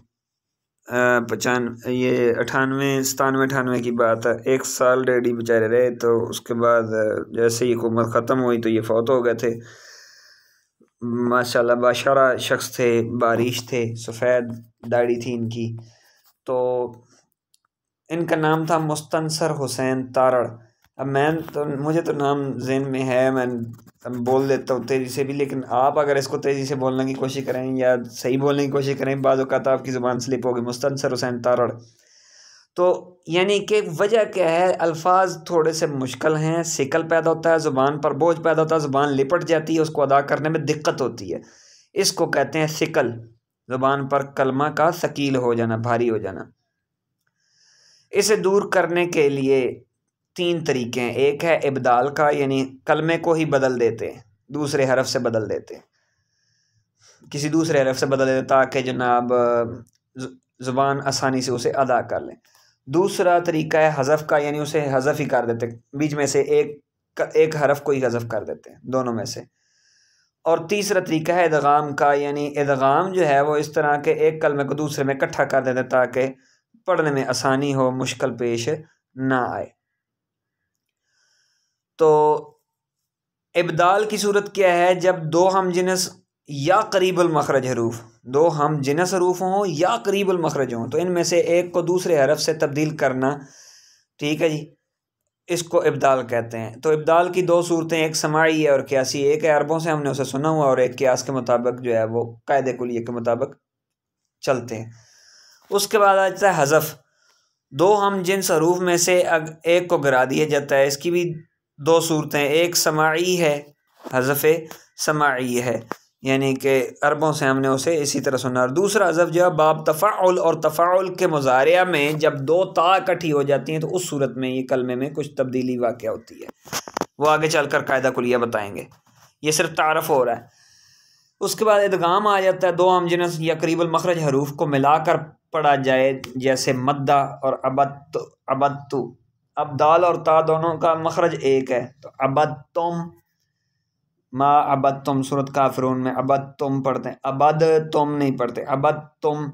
98 की बात है। 1 साल डैडी बेचारे रहे, तो उसके बाद जैसे ही हुकूमत ख़त्म हुई तो ये फौत हो गए थे। माशाल्लाह बाशारा शख्स थे, बारिश थे, सफ़ेद दाढ़ी थी इनकी। तो इनका नाम था मुस्तनसर हुसैन तारड़। अब मुझे तो नाम ज़हन में है, मैं बोल देता हूँ तेज़ी से भी, लेकिन आप अगर इसको तेज़ी से बोलने की कोशिश करें या सही बोलने की कोशिश करें, बाज़ औक़ात आपकी ज़ुबान स्लिप होगी। मुस्तनसर हुसैन तारड़, तो यानी कि वजह क्या है, अल्फाज थोड़े से मुश्किल हैं, सिकल पैदा होता है, ज़ुबान पर बोझ पैदा होता है, ज़ुबान लिपट जाती है, उसको अदा करने में दिक्कत होती है। इसको कहते हैं सिकल, ज़ुबान पर कलमा का सकील हो जाना, भारी हो जाना। इसे दूर करने के लिए 3 तरीके हैं। एक है इब्दाल का, यानी कलमे को ही बदल देते हैं, दूसरे हरफ से बदल देते हैं, किसी दूसरे हरफ से बदल देते ताकि जनाब ज़ुबान आसानी से उसे अदा कर लें। दूसरा तरीका है हज़फ का, यानी उसे हज़फ ही कर देते, बीच में से एक हरफ को ही हज़फ कर देते हैं, दोनों में से। और तीसरा तरीका है इदगाम का, यानी इदगाम जो है वो इस तरह के एक कलमे को दूसरे में इकट्ठा कर देते ताकि पढ़ने में आसानी हो, मुश्किल पेश ना आए। तो इब्दाल की सूरत क्या है, जब दो हम जिनस या करीबुल मखरज हरूफ, दो हम जिनस हरूफ हों या करीबुल मखरज हों, तो इनमें से एक को दूसरे हरफ से तब्दील करना, ठीक है जी, इसको इब्दाल कहते हैं। तो इब्दाल की 2 सूरतें, एक समाई है और क़यासी। एक है अरबों से हमने उसे सुना हुआ, और एक क़यास के मुताबिक जो है वो कायदे कुलिये के मुताबिक चलते हैं। उसके बाद आ जाता है हज़फ। 2 हम जिन्स हरूफ में से एक को गिरा दिया जाता है। इसकी भी 2 सूरतें, एक समाई है, हज़फ़ समाई है, यानी कि अरबों से हमने उसे इसी तरह सुना। और दूसरा हज़फ जो है बाब तफ़ाउल, और तफ़ाउल के मुज़ारिया में जब 2 ता इकट्ठी हो जाती हैं तो उस सूरत में ये कलमे में कुछ तब्दीली वाक़या होती है, वो आगे चलकर कायदा कुलिया बताएंगे, ये सिर्फ तारफ़ हो रहा है। उसके बाद इदगाम आ जाता है, 2 हमजिनस या करीबुल मखरज हरूफ को मिलाकर पढ़ा जाए, जैसे मद्दा और अबद्तु। अब दाल और ता दोनों का मखरज एक है, तो अबद्तुम, मा अबद्तुम, सूरत काफिरून में अबद्तुम पढ़ते हैं, अबद्तुम नहीं पढ़ते, अबद्तुम।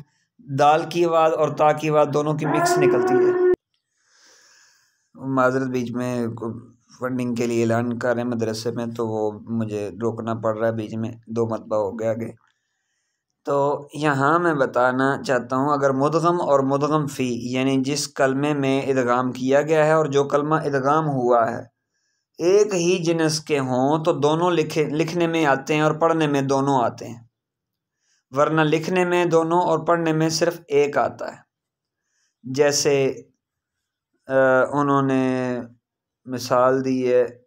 दाल की आवाज़ और ता की आवाज़ दोनों की मिक्स निकलती है। माजरत, बीच में फंडिंग के लिए ऐलान कर रहे हैं मदरसे में, तो वो मुझे रोकना पड़ रहा है, बीच में 2 मरतबा हो गया आगे। तो यहाँ मैं बताना चाहता हूँ, अगर मुदगम और मुदगम फ़ी, यानी जिस कलमे में इदगाम किया गया है और जो कलमा इदगाम हुआ है, एक ही जिनस के हों तो दोनों लिखने में आते हैं और पढ़ने में दोनों आते हैं, वरना लिखने में दोनों और पढ़ने में सिर्फ एक आता है। जैसे उन्होंने मिसाल दी है,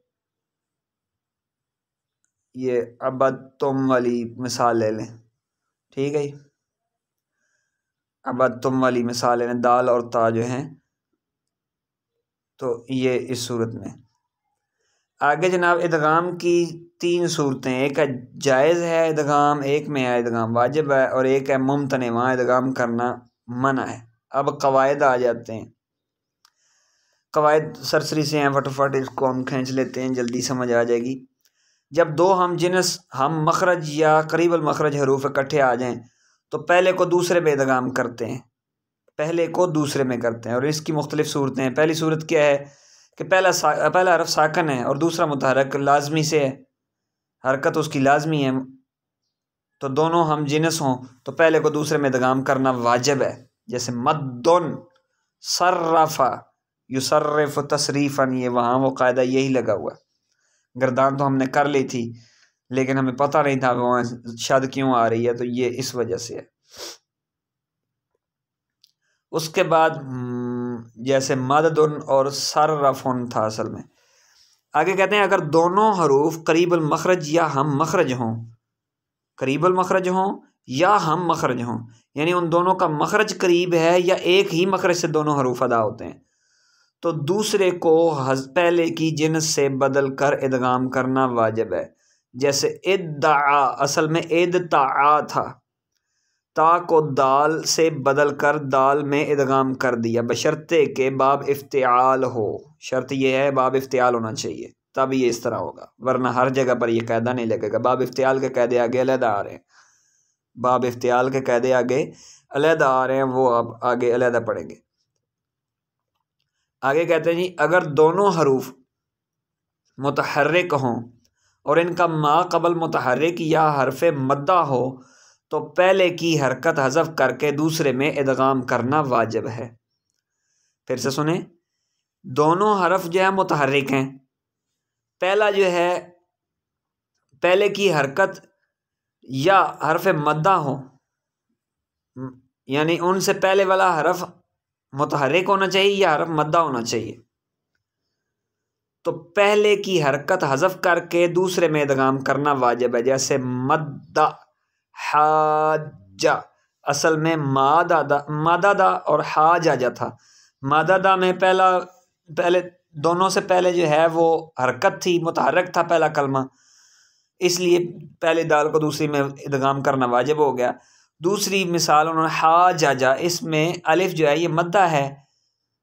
ये अबद्तुम वाली मिसाल ले लें, ठीक है जी, अबद्तुम वाली मिसाल लें, दाल और ता जो हैं, तो ये इस सूरत में। आगे जनाब इदगाम की 3 सूरतें, एक है जायज़ है इदगाम, एक में है इदगाम वाजिब है, और एक है मुमतने, वहाँ इदगाम करना मना है। अब कवायद आ जाते हैं, कवायद सरसरी से हैं, फटाफट इसको हम खींच लेते हैं, जल्दी समझ आ जाएगी। जब 2 हम जिनस हम मखरज या करीबुल मखरज हरूफ इकट्ठे आ जाएं तो पहले को दूसरे में इदगाम करते हैं, पहले को दूसरे में करते हैं। और इसकी मुख्तलिफ सूरतें हैं। पहली सूरत क्या है कि पहला हरफ साकन है और दूसरा मुतहरक लाजमी से है, हरकत उसकी लाजमी है, तो दोनों हम जिनस हों तो पहले को दूसरे में इदगाम करना वाजिब है। जैसे मद्दुन, सर्रफा, युसर्रिफु तसरीफ़न, ये वहाँ वो कायदा यही लगा हुआ। गर्दान तो हमने कर ली थी, लेकिन हमें पता नहीं था वहाँ शद क्यों आ रही है, तो ये इस वजह से है। उसके बाद जैसे मददुन और सर्रफुन था असल में। आगे कहते हैं अगर दोनों हरूफ करीबुल मखरज या हम मखरज हों, करीबुल मखरज हों या हम मखरज हों, यानी उन दोनों का मखरज करीब है या एक ही मखरज से दोनों हरूफ अदा होते हैं, तो दूसरे को पहले की जिन्स से बदल कर इदगाम करना वाजिब है। जैसे इद्दा, असल में इद्ता था, ता को दाल से बदल कर दाल में इदगाम कर दिया, बशर्ते के बाब इफ्तिआल हो। शर्त यह है बाब इफ्तिआल होना चाहिए, तब ये इस तरह होगा, वरना हर जगह पर ये कायदा नहीं लगेगा। बाब इफ्तिआल के कायदे आगे अलहदा आ रहे हैं, बाब इफ्तिआल के कायदे आगे अलहदा आ रहे हैं, वो अब आगे अलहदा पढ़ेंगे। आगे कहते हैं जी, अगर दोनों हरूफ मुतहर्रिक हों और इनका मा कबल मुतहर्रिक या हरफ मद्दा हो तो पहले की हरकत हज़फ करके दूसरे में इदगाम करना वाजिब है। फिर से सुने, दोनों हरफ जो है मुतहर्रिक हैं, पहला जो है पहले की हरकत या हरफ मद्दा हो, यानी उनसे पहले वाला हरफ मुतहर्रिक होना चाहिए या हरफ मद्दा होना चाहिए, तो पहले की हरकत हज़फ करके दूसरे में इदगाम करना वाजिब है। जैसे मद्दा हाजा, असल में मादादा और हाजा था। मादादा में पहले दोनों से पहले जो है वो हरकत थी, मुतहर्रिक था पहला कलमा, इसलिए पहले दाल को दूसरी में इदगाम करना वाजिब हो गया। दूसरी मिसाल उन्होंने हाजा, इसमें अलिफ जो है ये मद्दा है,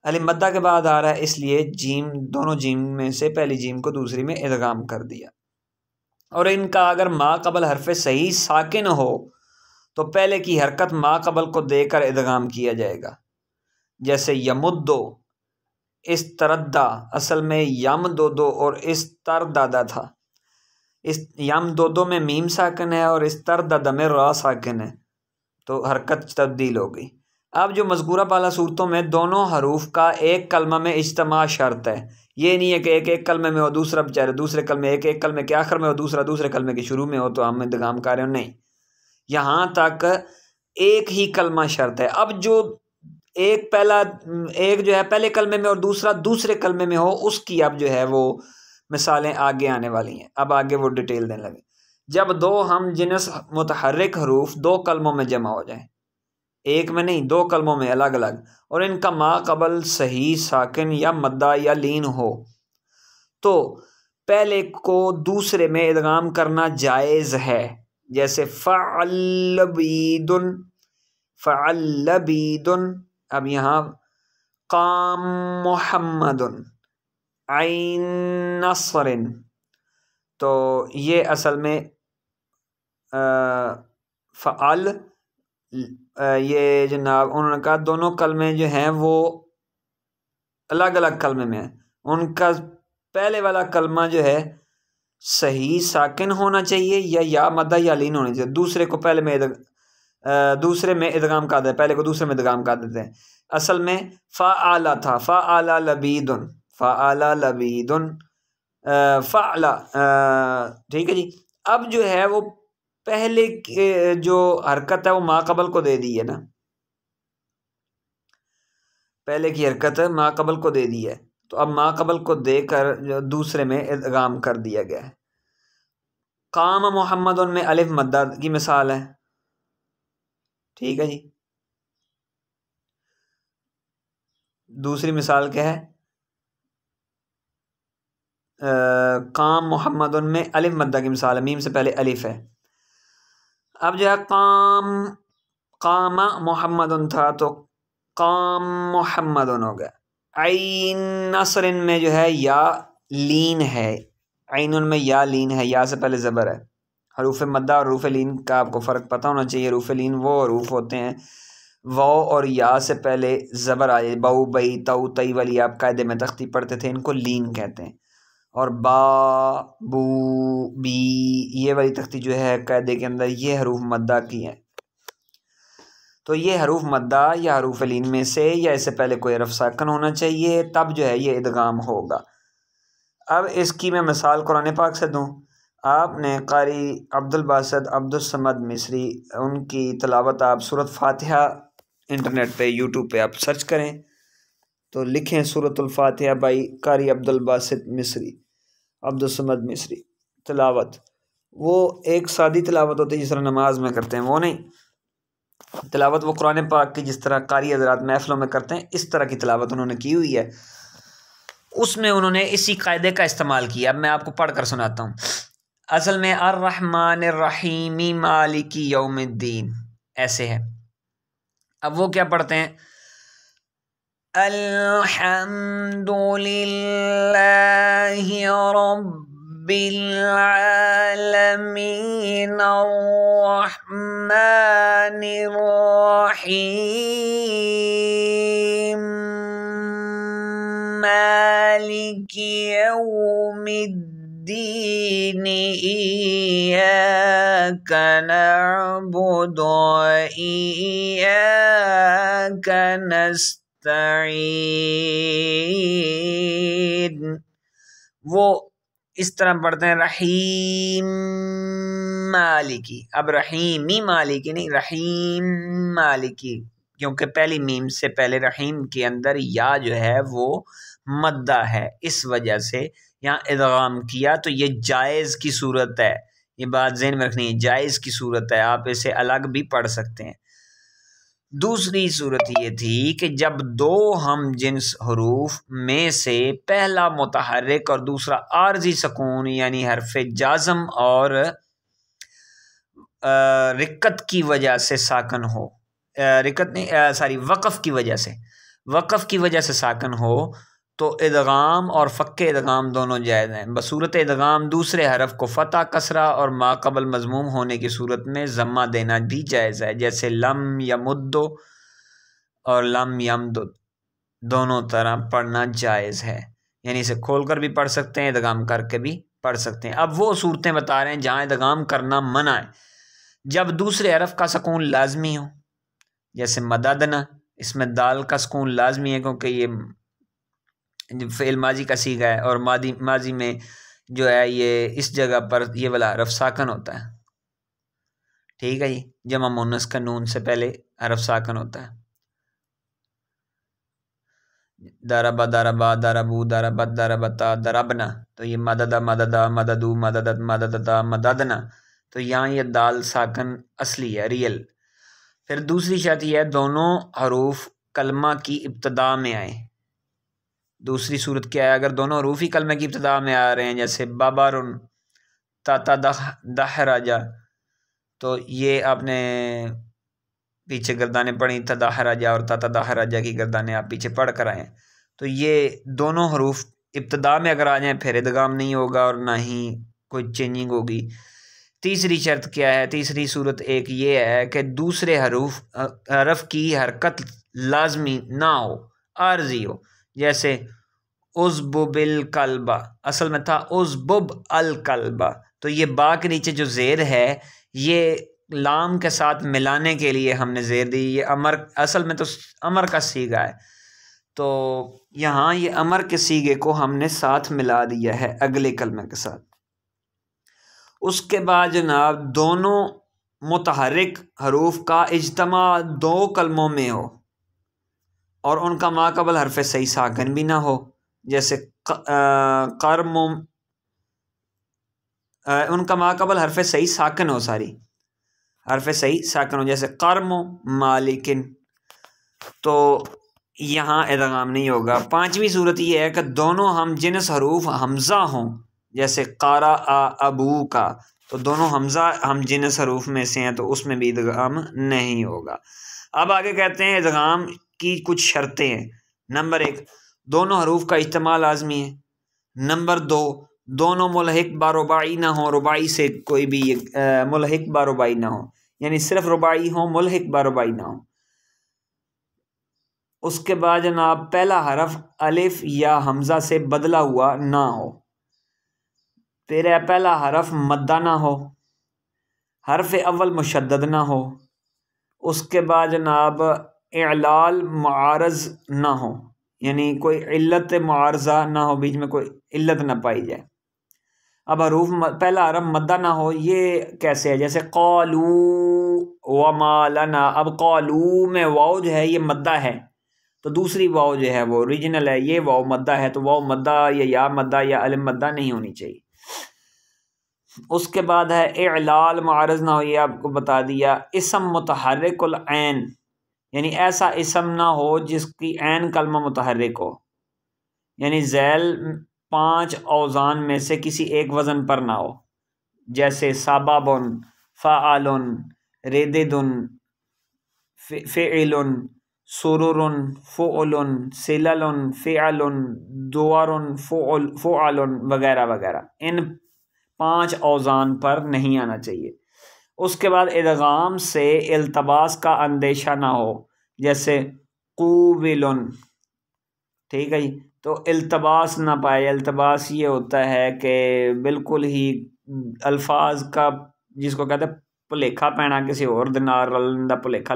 अलिफ मद्दा के बाद आ रहा है, इसलिए जीम, दोनों जीम में से पहली जीम को दूसरी में इदगाम कर दिया। और इनका अगर मा कबल हरफ सही साकिन हो तो पहले की हरकत मा कबल को देकर इदगाम किया जाएगा। जैसे यमुद्दो, इस तरद्दा, असल में यम दो और इस तरदादा था, इस यम दो में मीम साकिन है और इस तरदादा में रा साकिन है, तो हरकत तब्दील हो गई। अब जो मज़कूरा पाला सूरतों में दोनों हरूफ का एक कलमा में इज्तिमा शर्त है, ये नहीं है कि एक एक कलमे में हो, दूसरा बेचारे दूसरे कलमे, एक एक कलमे के आखिर में हो, दूसरा दूसरे कलमे के शुरू में हो तो हम इदगाम कर रहे हो, नहीं, यहाँ तक एक ही कलमा शर्त है। अब जो एक जो है पहले कलमे में और दूसरा दूसरे कलमे में हो, उसकी अब जो है वो मिसालें आगे आने वाली हैं, अब आगे वो डिटेल देने लगे। जब दो हम जिनस मुतहर्रिक हरूफ दो कलमों में जमा हो जाए, एक में नहीं दो कलमों में अलग अलग, और इनका मा कबल सही साकिन या मद्दा या लीन हो, तो पहले को दूसरे में इदगाम करना जायज़ है। जैसे फ़अलबीदुन, फ़अलबीदुन, अब यहाँ क़ाम मुहम्मदुन ऐन नस्रिन, तो ये असल में फ़अल, ये जनाब उन्होंने कहा दोनों कलमे जो हैं वो अलग अलग कलमे में हैं, उनका पहले वाला कलमा जो है सही साकिन होना चाहिए या मद्दा या लीन होनी चाहिए, दूसरे को पहले में दूसरे में इदगाम कर देते, पहले को दूसरे में इदगाम कर देते हैं। असल में फ़अला था, फ़अला लबीदुन, फ़अला लबीदुन, फ़अला, ठीक है जी। अब जो है वो पहले जो हरकत है वो मा कबल को दे दी है ना, पहले की हरकत है मा कबल को दे दी है, तो अब मा कबल को देकर जो दूसरे में इदगाम कर दिया गया है। काम मुहम्मदुन में अलिफ मद्दा की मिसाल है, ठीक है जी। दूसरी मिसाल क्या है, काम मुहम्मदुन में अलिफ मद्दा की मिसाल है, मीम से पहले अलिफ है। अब जो है कामा मुहम्मदुन था तो काम मुहम्मदुन हो गया। ऐन नसरिन में जो है या लीन है, ऐनुन में या लीन है, या से पहले ज़बर है। हरूफ मद्दा और हरूफ लीन का आपको फ़र्क पता होना चाहिए। हरूफ लीन वो हरूफ होते हैं वाव और या से पहले ज़बर आ जाए, बऊ बई तऊ तई वाली आप कायदे में तख्ती पढ़ते थे, इनको लीन कहते हैं। और बा बू बी ये वाली तख्ती जो है कायदे के अंदर ये हरूफ मद्दा की है, तो ये हरूफ मद्दा या हरूफ लीन में से या इससे पहले कोई हरफ साकिन होना चाहिए, तब जो है ये इदगाम होगा। अब इसकी मैं मिसाल कुरान पाक से दूँ, आपने कारी अब्दुल बासित अब्दुल समद मिस्री, उनकी तिलावत आप सूरत फातिहा इंटरनेट पे यूट्यूब पे आप सर्च करें तो लिखें सूरतुल फातिहा बाई कारी अब्दुल बासित मिस्री, अब्दुल समद मिस्री तिलावत, वो एक सादी तिलावत होती है जिस तरह नमाज में करते हैं, वो नहीं तिलावत, वो कुरान पाक की जिस तरह कारी हज़रात महफ़िलों में करते हैं इस तरह की तिलावत उन्होंने की हुई है। उसमें उन्होंने इसी कायदे का इस्तेमाल किया। अब मैं आपको पढ़ कर सुनाता हूँ। असल में अर्रहमानिर्रहीमी मालिकी यौमिद्दीन, ऐसे है। अब वो क्या पढ़ते हैं, अल्हम्दुलिल्लाहि रब्बिल आलमीन अर्रहमानिर रहीम मालिकी यौमिद्दीन इय्याका नअबुदु व इय्याका नस्तईन। वो इस तरह पढ़ते हैं रहीम मालिकी। अब रहीमी मालिकी नहीं, रहीम मालिकी, क्योंकि पहली मीम से पहले रहीम के अंदर या जो है वो मद्दा है, इस वजह से यहाँ इदगाम किया। तो ये जायज़ की सूरत है, ये बात ज़हन में रखनी है, जायज़ की सूरत है, आप इसे अलग भी पढ़ सकते हैं। दूसरी सूरत ये थी कि जब दो हम जिन्स हरूफ में से पहला मुतहर्रिक और दूसरा आर्जी सकून यानी हरफ जाज़म और रिक्कत की वजह से साकन हो, रिक्कत नहीं सॉरी वक़फ़ की वजह से, वक़फ़ की वजह से साकन हो, तो इदगाम और फ़क्के इदगाम दोनों जायज़ हैं। बसूरत इदगाम दूसरे हरफ को फ़तह कसरा और माक़बल मज़मूम होने की सूरत में ज़म्मा देना भी जायज़ है, जैसे लम यमुद्दो और लम यमदुद, दोनों तरह पढ़ना जायज़ है। यानी इसे खोल कर भी पढ़ सकते हैं, इदगाम करके भी पढ़ सकते हैं। अब वो सूरतें बता रहे हैं जहाँ इदगाम करना मना है, जब दूसरे हरफ का सकून लाजमी हो, जैसे मददना, इसमें दाल का सकून लाजमी है क्योंकि ये फ़ेल माजी का सीगा है, और माजी में जो है ये इस जगह पर ये वाला हरफ साकन होता है। ठीक है जी, जमा मुन्नस का नून से पहले हरफ साकन होता है। दरबा दरबा दरबू दरबत दरबता दरबना, तो ये मददा मददा मददू मददत मददता मददना, तो यहाँ ये दाल साकन असली है, रियल। फिर दूसरी शर्त यह है दोनों हरूफ कलमा की इब्तदा में आए। दूसरी सूरत क्या है, अगर दोनों हरूफ ही कलमे की इब्तदा में आ रहे हैं, जैसे बाबारुन ताता दह राजा, तो ये आपने पीछे गर्दाने पढ़ी, तदाह राजा और ताता दाह राजा की गर्दाने आप पीछे पढ़ कर आए। तो ये दोनों हरूफ इब्तदा में अगर आ जाएँ फिर इदगाम नहीं होगा और ना ही कोई चेंजिंग होगी। तीसरी शर्त क्या है, तीसरी सूरत एक ये है कि दूसरे हरफ की हरकत लाजमी ना हो, आर्जी हो, जैसे उज़बुबिल कल्बा, असल में था उज़बुब अल कल्बा, तो ये बा के नीचे जो ज़ेर है ये लाम के साथ मिलाने के लिए हमने ज़ेर दी। ये अमर, असल में तो अमर का सीगा है, तो यहाँ ये अमर के सीगे को हमने साथ मिला दिया है अगले कलमे के साथ। उसके बाद जनाब दोनों मुतहर्रिक हरूफ का इज्तमा दो कलमों में हो और उनका माक़बल हरफ सही साकन भी ना हो, जैसे कर्म, उनका माक़बल हरफ सही साकन हो, सारी हरफ सही साकन हो, जैसे कर्म मालिकिन, तो यहाँ इदगाम नहीं होगा। पांचवी सूरत यह है कि दोनों हम जिन्स हरूफ हमज़ा हों, जैसे कारा अबू का, तो दोनों हमज़ा हम जिन्स हरूफ में से हैं, तो उसमें भी इदगाम नहीं होगा। अब आगे कहते हैं इदगाम की कुछ शर्तें हैं। नंबर 1, दोनों हरूफ का इस्तेमाल लाजमी है। नंबर 2, दोनों मुलहिक बा रुबाई ना हो, रुबाई से कोई भी मुलहिक बा रुबाई ना हो, यानी सिर्फ रुबाई हो, मुलहिक बा रुबाई ना हो। उसके बाद जनाब पहला हरफ अलिफ या हमज़ा से बदला हुआ ना हो, फिर पहला हरफ मद्दा ना हो, हरफ अव्वल मुशद्दद ना हो, उसके बाद जनाब इलाल मुआरज़ ना हो, यानी कोई इल्लत मुआरज़ा ना हो, बीच में कोई इल्लत ना पाई जाए। अब हरूफ पहला हरफ मद्दा ना हो, ये कैसे है, जैसे क़ालू वमा लना, अब क़ालू में वाव जो है ये मद्दा है, तो दूसरी वाव जो है वो ओरिजिनल है, ये वाव मद्दा है, तो वाव मद्दा या मद्दा या अलिफ मद्दा नहीं होनी चाहिए। उसके बाद है इलाल मुआरज़ ना हो, ये आपको बता दिया। इसम मुतहर्रिकुल ऐन, यानी ऐसा इसम ना हो जिसकी ऐन कलमा मुतहर्रिक हो, यानी ज़ैल 5 औज़ान में से किसी एक वज़न पर ना हो, जैसे साबाबुन, फ़ाअलुन, रेदिदुन, फ़िअलुन, सुरुरुन, फ़ुअलुन, सिललुन, फ़िअलुन, दुअरुन, फ़ुअलुन वगैरह वगैरह। इन 5 औज़ान पर नहीं आना चाहिए। उसके बाद इदगाम से इल्तबास का अंदेशा ना हो, जैसे क़ूबिलुन, ठीक है जी। तो इल्तबास ना पाए। इल्तबास ये होता है कि बिल्कुल ही अल्फाज का जिसको कहते हैं भुलेखा पैना, किसी और दे नाल रलन दा भुलेखा